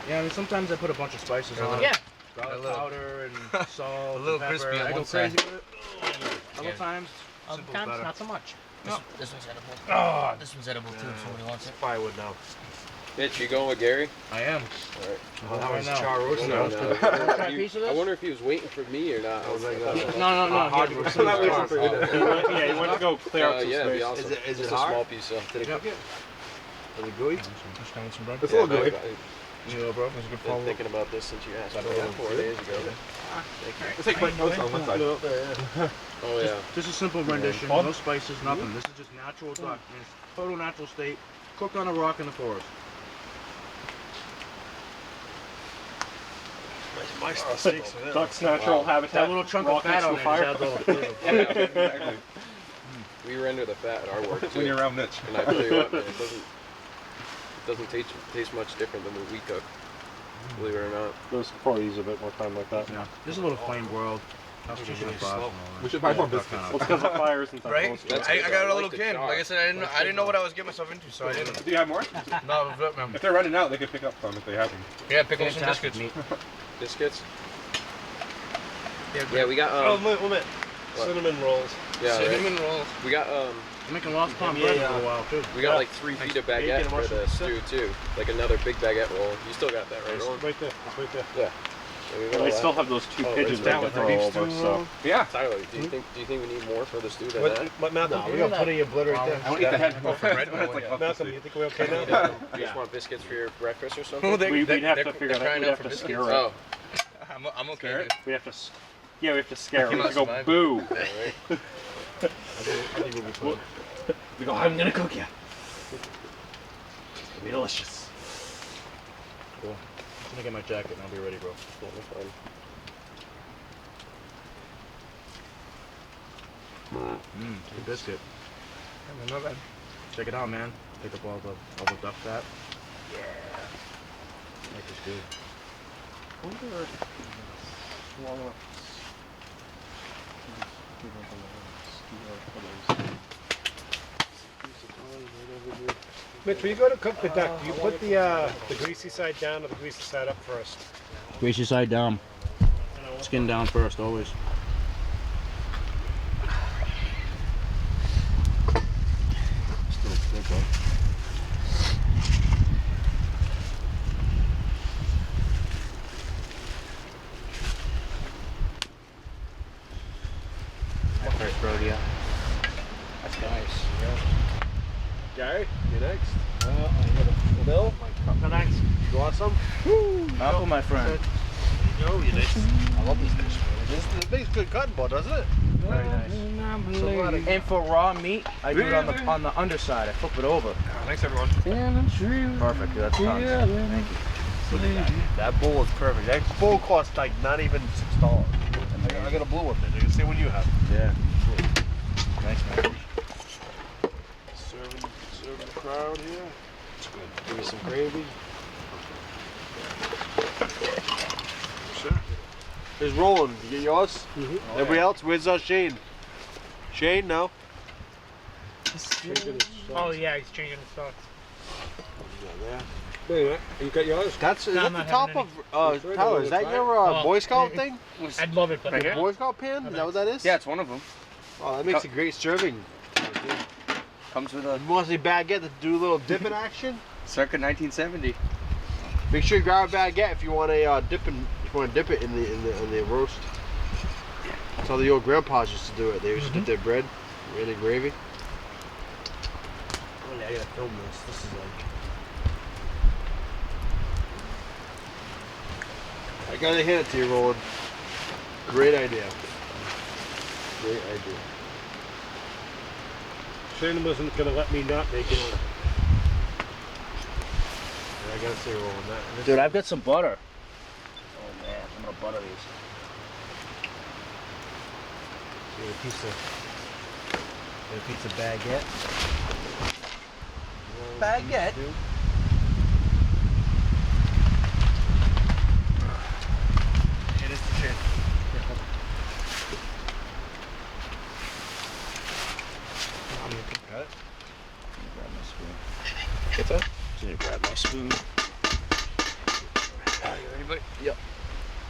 Yeah, I mean sometimes I put a bunch of spices on it. Yeah. Garlic A little- powder and salt, a little and pepper. crispy on I go one side. crazy with it. Other times, simple's Sometimes better. not so much. This one's edible. This one's edible too if somebody wants it. Firewood now. Mitch, you going with Gary? I am. Alright. That was char I roast wonder- now. if a you- piece of I this? wonder if he was waiting for me or not. I was like, No. hard he- roast. Yeah, you want to go clear out some yeah, it'd be space. awesome. Is it Just a hard? small piece, so. Did it cook it? Is it gooey? It's a little good. You know, bro. It's a good Been follow-up. thinking about this since you asked me that 4 days ago. It's like quick notes on one side. Oh yeah. Just a simple rendition, no spices, nothing. This is just natural duck in its total natural state, cooked on a rock in the forest. Duck's natural habitat. That little chunk of rock fat next to on the it fire. adds all the flavor. Exactly. We render the fat at our work too. When you're around Mitch. And I tell you what, man, it doesn't taste much different than what we cook. Believe it or not. Those probably use a bit more time like that. Yeah. This is a little flame broiled. That's just really slow. We should buy more biscuits. Well, it's because the fire isn't that Right? close. That's I good, got I a like little the can. char. Like I said, I didn't know what I was getting myself into, so I didn't. Do you have more? No, but, man. If they're running out, they can pick up some if they have them. Yeah, pick up some Fantastic biscuits. meat. Biscuits? Yeah, we got Oh, wait. What? Cinnamon rolls. yeah, right. Cinnamon rolls. We got I'm making lost pond bread for a while too. we got like 3 feet of baguette for the stew too. Like another big baguette roll. You still got that, right? Roland? Right there. It's right there. Yeah. we got all They that. still have those two Oh, pigeons it's that down can with the throw beef over, so. Yeah. Tyler, do you think we need more for the stew than What, that? what Malcolm? We got plenty of blood right there. I don't eat the head. Oh, for bread? It's like Malcolm, you think we're okay now? You just want biscuits for your breakfast or Well, something? We'd have to they're figure it out. crying We'd out have for to biscuits. scare it. Oh, I'm okay. Scare it? We have to, yeah, we have to scare it. We You have to go must boo. alright. We go, I'm gonna cook you. Delicious. Cool. I'm gonna get my jacket and I'll be ready, bro. Yeah, that's fine. Good biscuit. Yeah, not bad. Check it out, man. Pick up all the duck fat. Yeah. Make this good. Mitch, when you go to cook the duck, do you put the greasy side down or the greasy side up first? Greasy side down. Skin down first, always. Still good though. My first rodeo. That's nice. Gary, you next. I got a Bill, No thanks. you want some? Apple, my friend. No, you next. I love this dish. This makes good cutting board, doesn't it? Very nice. And for raw meat, I do it on the underside. I flip it over. Thanks, everyone. Perfect. That's tons. Thank you. Look at that. That bowl is perfect. That Bowl costs like not even $6. I got a blue one there. You can see what you have. Yeah. Nice, man. Serving the crowd here. It's good. Give me some gravy. Sure. Here's Roland. You get yours? Everybody else? Where's Shane? Shane, no? Oh yeah, he's changing his thoughts. There. You got yours? That's is No, that I'm the not top having of Tyler? Is that your Oh, Boy Scout thing? I'd love it, but Right here? Boy Scout pan? Is that what that is? Yeah, it's one of them. Oh, that makes a great serving. Comes with a You want a baguette to do a little dipping action? circa 1970. Make sure you grab a baguette if you want a dip it in the roast. That's how the old grandpas used to do it. They used to dip their bread in the gravy. Oh yeah, I gotta film this. This is like. I gotta hand it to you, Roland. Great idea. Great idea. Shane wasn't going to let me not make it. I gotta say, Roland, that. Dude, I've got some butter. Oh man, I'm gonna butter these. Get a piece of baguette. Baguette. It is the shit. Got it? Grab my spoon. What's that? Just need to grab my spoon. Anybody? Yep.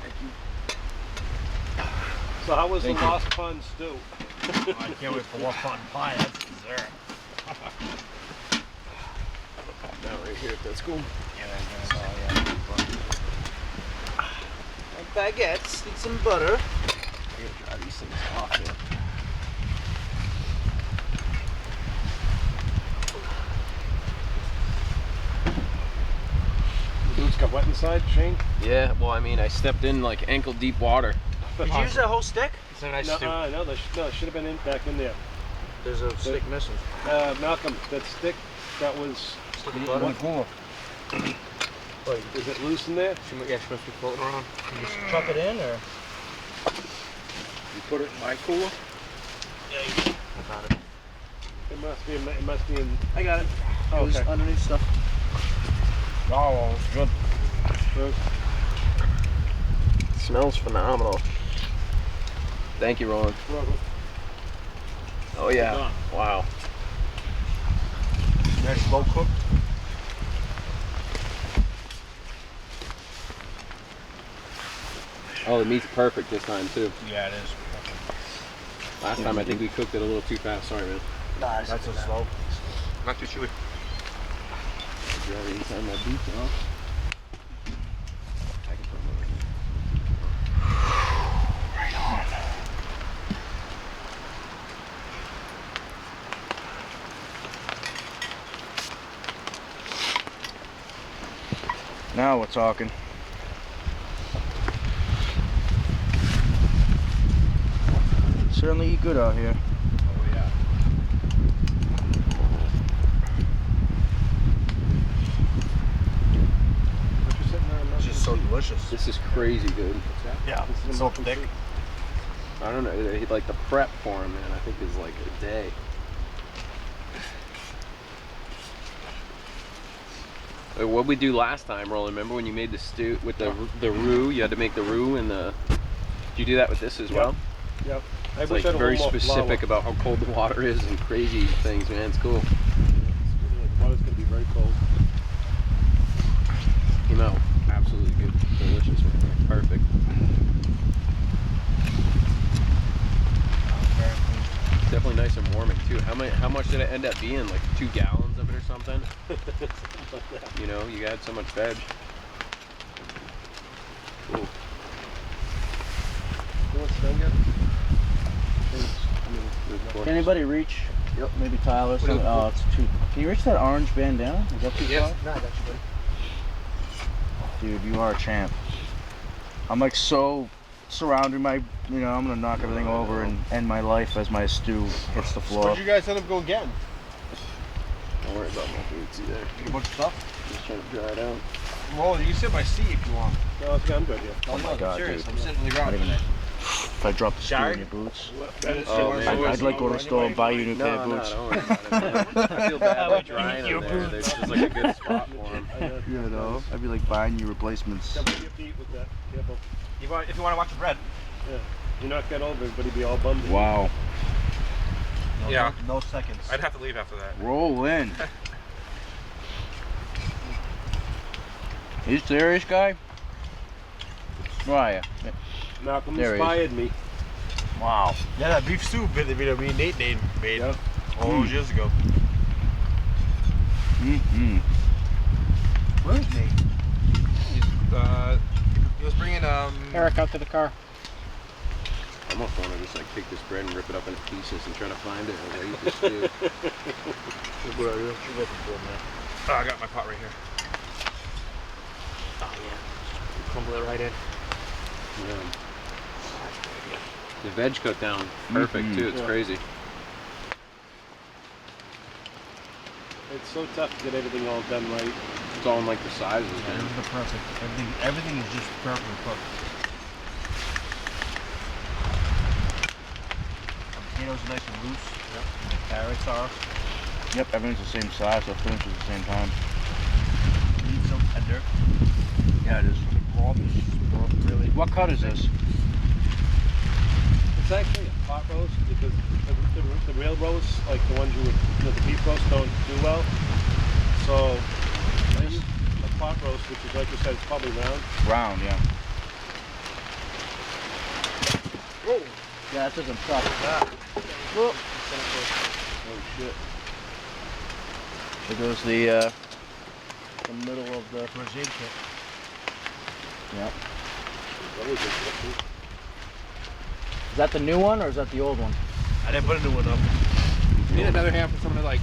Thank you. So how was Thank the you. Lost Pond stew? I can't wait for Lost Pond pie. That's dessert. Down right here if that's cool. Baguettes, need some butter. I gotta dry these things off here. Boots got wet inside, Shane? Yeah, well, I mean, I stepped in like ankle deep water. Did you use that whole stick? It's a nice No, stew. no, it should have been back in there. There's a stick missing. Malcolm, that stick that was. Wait, is it loose in there? She must be floating around. You just chuck it in, or? You put it in my cooler? I got it. It must be in. I got it. Oh, It was okay. underneath stuff. Oh, it's good. Smells phenomenal. Thank you, Roland. Oh yeah. Wow. Nice slow cook. Oh, the meat's perfect this time too. Yeah, it is. Last time I think we cooked it a little too fast. Sorry, man. Nice. That's a slow. Not too chewy. Did you already inside my boots off? I can put them over here. Now we're talking. Certainly eat good out here. Oh, yeah. It's just so delicious. This is crazy, dude. Yeah, it's so thick. I don't know. Like the prep for him, man. I think is like a day. What we do last time, Roland? Remember when you made the stew with the roux? You had to make the roux and the. Did you do that with this as well? Yep. I It's wish like I had a very little more specific flour. about how cold the water is and crazy things, man. It's cool. The water's gonna be very cold. Came out absolutely good, delicious, man. Perfect. much did it end up being? Like 2 gallons of it or something? You know, you got so much veg. Cool. You want some yet? Can anybody reach? Yep. Maybe Tyler. Oh, it's too. Can you reach that orange bandana? Is that too far? No, I got you, buddy. Dude, you are a champ. I'm like so surrounding my, you know, I'm gonna knock everything over and end my life as my stew hits the floor. Where'd you guys end up going again? Don't worry about my boots either. A bunch of stuff? Just trying to dry it out. Well, you can sit by C if you want. No, I'm good, yeah. Oh my God, I'm serious. dude. I'm sitting on the ground. Not even if I drop the stew in your boots, Oh, I'd like go to the store and buy you a new pair of boots. don't worry about it, man. I feel bad about drying them there. There's just like a good spot for them. You know, I'd be like buying you replacements. Careful, you have to eat with that. Careful. If you want to watch the bread. Yeah. You knock that over, everybody be all bummed. Wow. Yeah. No seconds. I'd have to leave after that. Roll in. You serious, guy? Where are you? Malcolm There he is. inspired me. Wow. Yeah, that beef stew video me and Nate made Yep. all those years ago. Mm-hmm. Where's Nate? He was bringing Eric, out to the car. I almost want to just like take this bread and rip it up into pieces and try to find it as I eat this stew. Oh, I got my pot right here. Oh yeah. Crumble it right in. Yeah. The veg cut down perfect too. It's Yeah. crazy. It's so tough to get everything all done right. It's all in like the sizes, It man. was the perfect. Everything is just perfectly cooked. Potatoes are nice and loose. Yep. The carrots are. Yep, everything's the same size, so finishes at the same time. Meat's so tender. Yeah, it is. Broth is really. What cut is this? It's actually a pot roast because the real roasts, like the ones the beef roast, don't do well. So I use a pot roast, which is like you said, it's probably round. Round, yeah. Whoa! Yeah, that doesn't suck. Whoa! Oh shit. There goes the middle of the Brazil kit. Yep. Is that the new one or is that the old one? I didn't put a new one up. You need another hand for someone to like.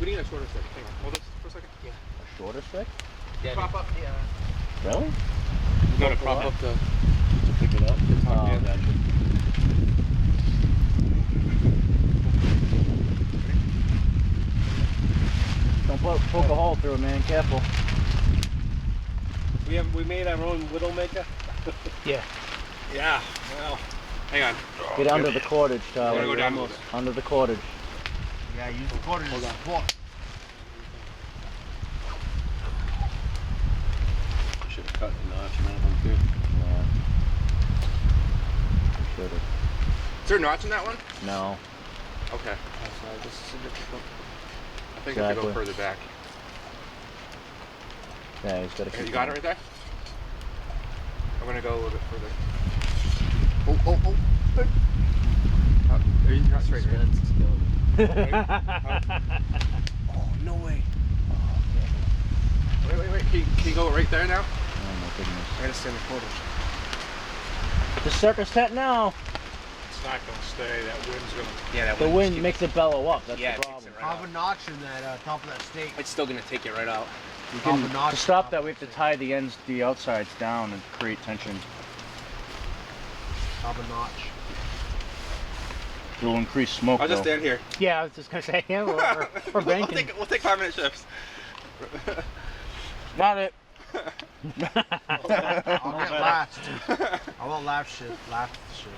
We need a shorter stick. Hang on. Hold this for a second. Yeah. A shorter stick? Yeah. Prop up. Yeah. Really? You gotta prop up the. To pick it up? The top, Oh, yeah. gotcha. Don't poke a hole through it, man. Careful. We made our own Widowmaker. Yeah. Well. Hang on. Get under the cordage, I'm Tyler. gonna go down a little bit. Under the cordage. Yeah, use the quarter as support. I should have cut the notch in that one too. Yeah. Should have. Is there a notch in that one? No. Okay. This is a difficult. I think I have to go Exactly. further back. Yeah, he's got to Okay, keep you got it going. right there? I'm gonna go a little bit further. Oh. You're not straight, right? Oh, no way. Wait. Can you go right there now? Oh my goodness. I gotta stand the quarters. The circus tent now. It's not going to stay. That wind's going to. Yeah, that The wind makes it bellow up. That's Yeah, the it problem. makes it right Have a notch in that top of that steak. It's still gonna take it right out. You Have can, a notch to stop top that, of we have to the tie the ends, the outsides down and create tension. Have a notch. It will increase smoke. I'll just though. stand here. Yeah, I was just gonna say, yeah, we're banking. We'll take 5-minute shifts. Got it. I'll get last. I want last shit. Last shit.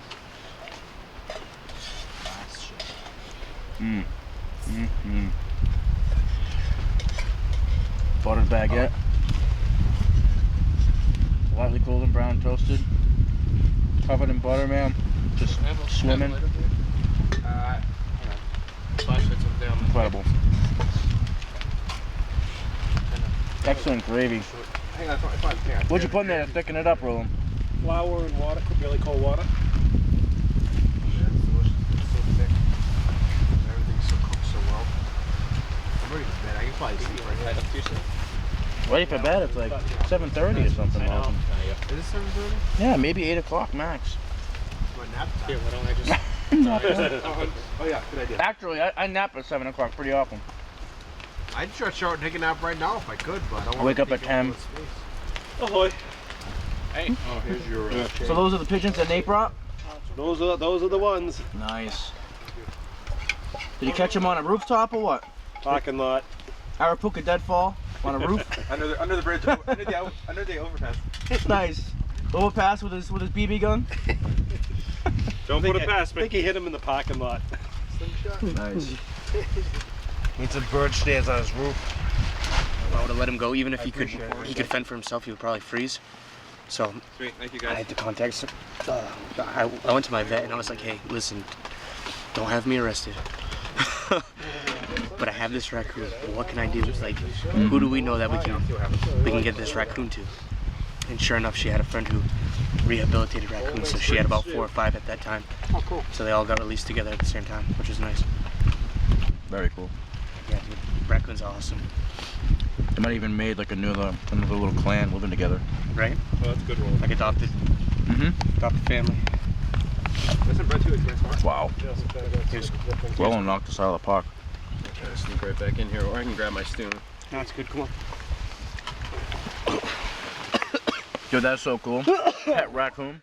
Buttered baguette. Lightly cooled and brown toasted. Covered in butter, man. Just swimming. Hang on. Flashlights up down. Incredible. Excellent gravy. Hang on, it's fine. Hang on. What'd you put in there to thicken it up, Roland? Flour and water, really cold water. probably sleep right Right up too soon. Ready for bed? It's like 7:30 or something. I know. Awesome. Is it 7:30? Yeah, maybe 8 o'clock max. What nap Here, time? why don't I just... Oh yeah, good idea. Actually, I nap at 7 o'clock pretty often. I'd try to take a nap right now if I could, but I don't I want wake to up at 10. Ahoy. Oh, here's your So those are the pigeons that Nate brought? Those are the ones. Nice. Did you catch them on a rooftop or what? Parking lot. Arapuka deadfall on a roof? Under the bridge, under the overpass. Nice. Overpass with his BB gun? Don't put it past me. I think he hit him in the parking lot. Nice. Needs a bird stairs on his roof. I would have let him go, even if he could fend for himself. He would probably freeze. So Sweet, thank you I guys. had to contact. I went to my vet and I was like, "Hey, listen, don't have me arrested, but I have this raccoon. What can I do? Like, who do we know that we can get this raccoon to?" And sure enough, she had a friend who rehabilitated raccoons, so she had about 4 or 5 at that time. Oh, cool. So they all got released together at the same time, which was nice. Very cool. Yeah, dude, raccoons are awesome, They might even made like another little clan living together. right? Oh, that's a good roll. Like adopted Mm-hmm. family. Listen, Brett, too, it's very smart. Wow. Here's- Well knocked us out of the park. Try to sneak right back in here, or I can grab my spoon. No, it's good. Come on. Dude, that's so cool. Pet raccoon.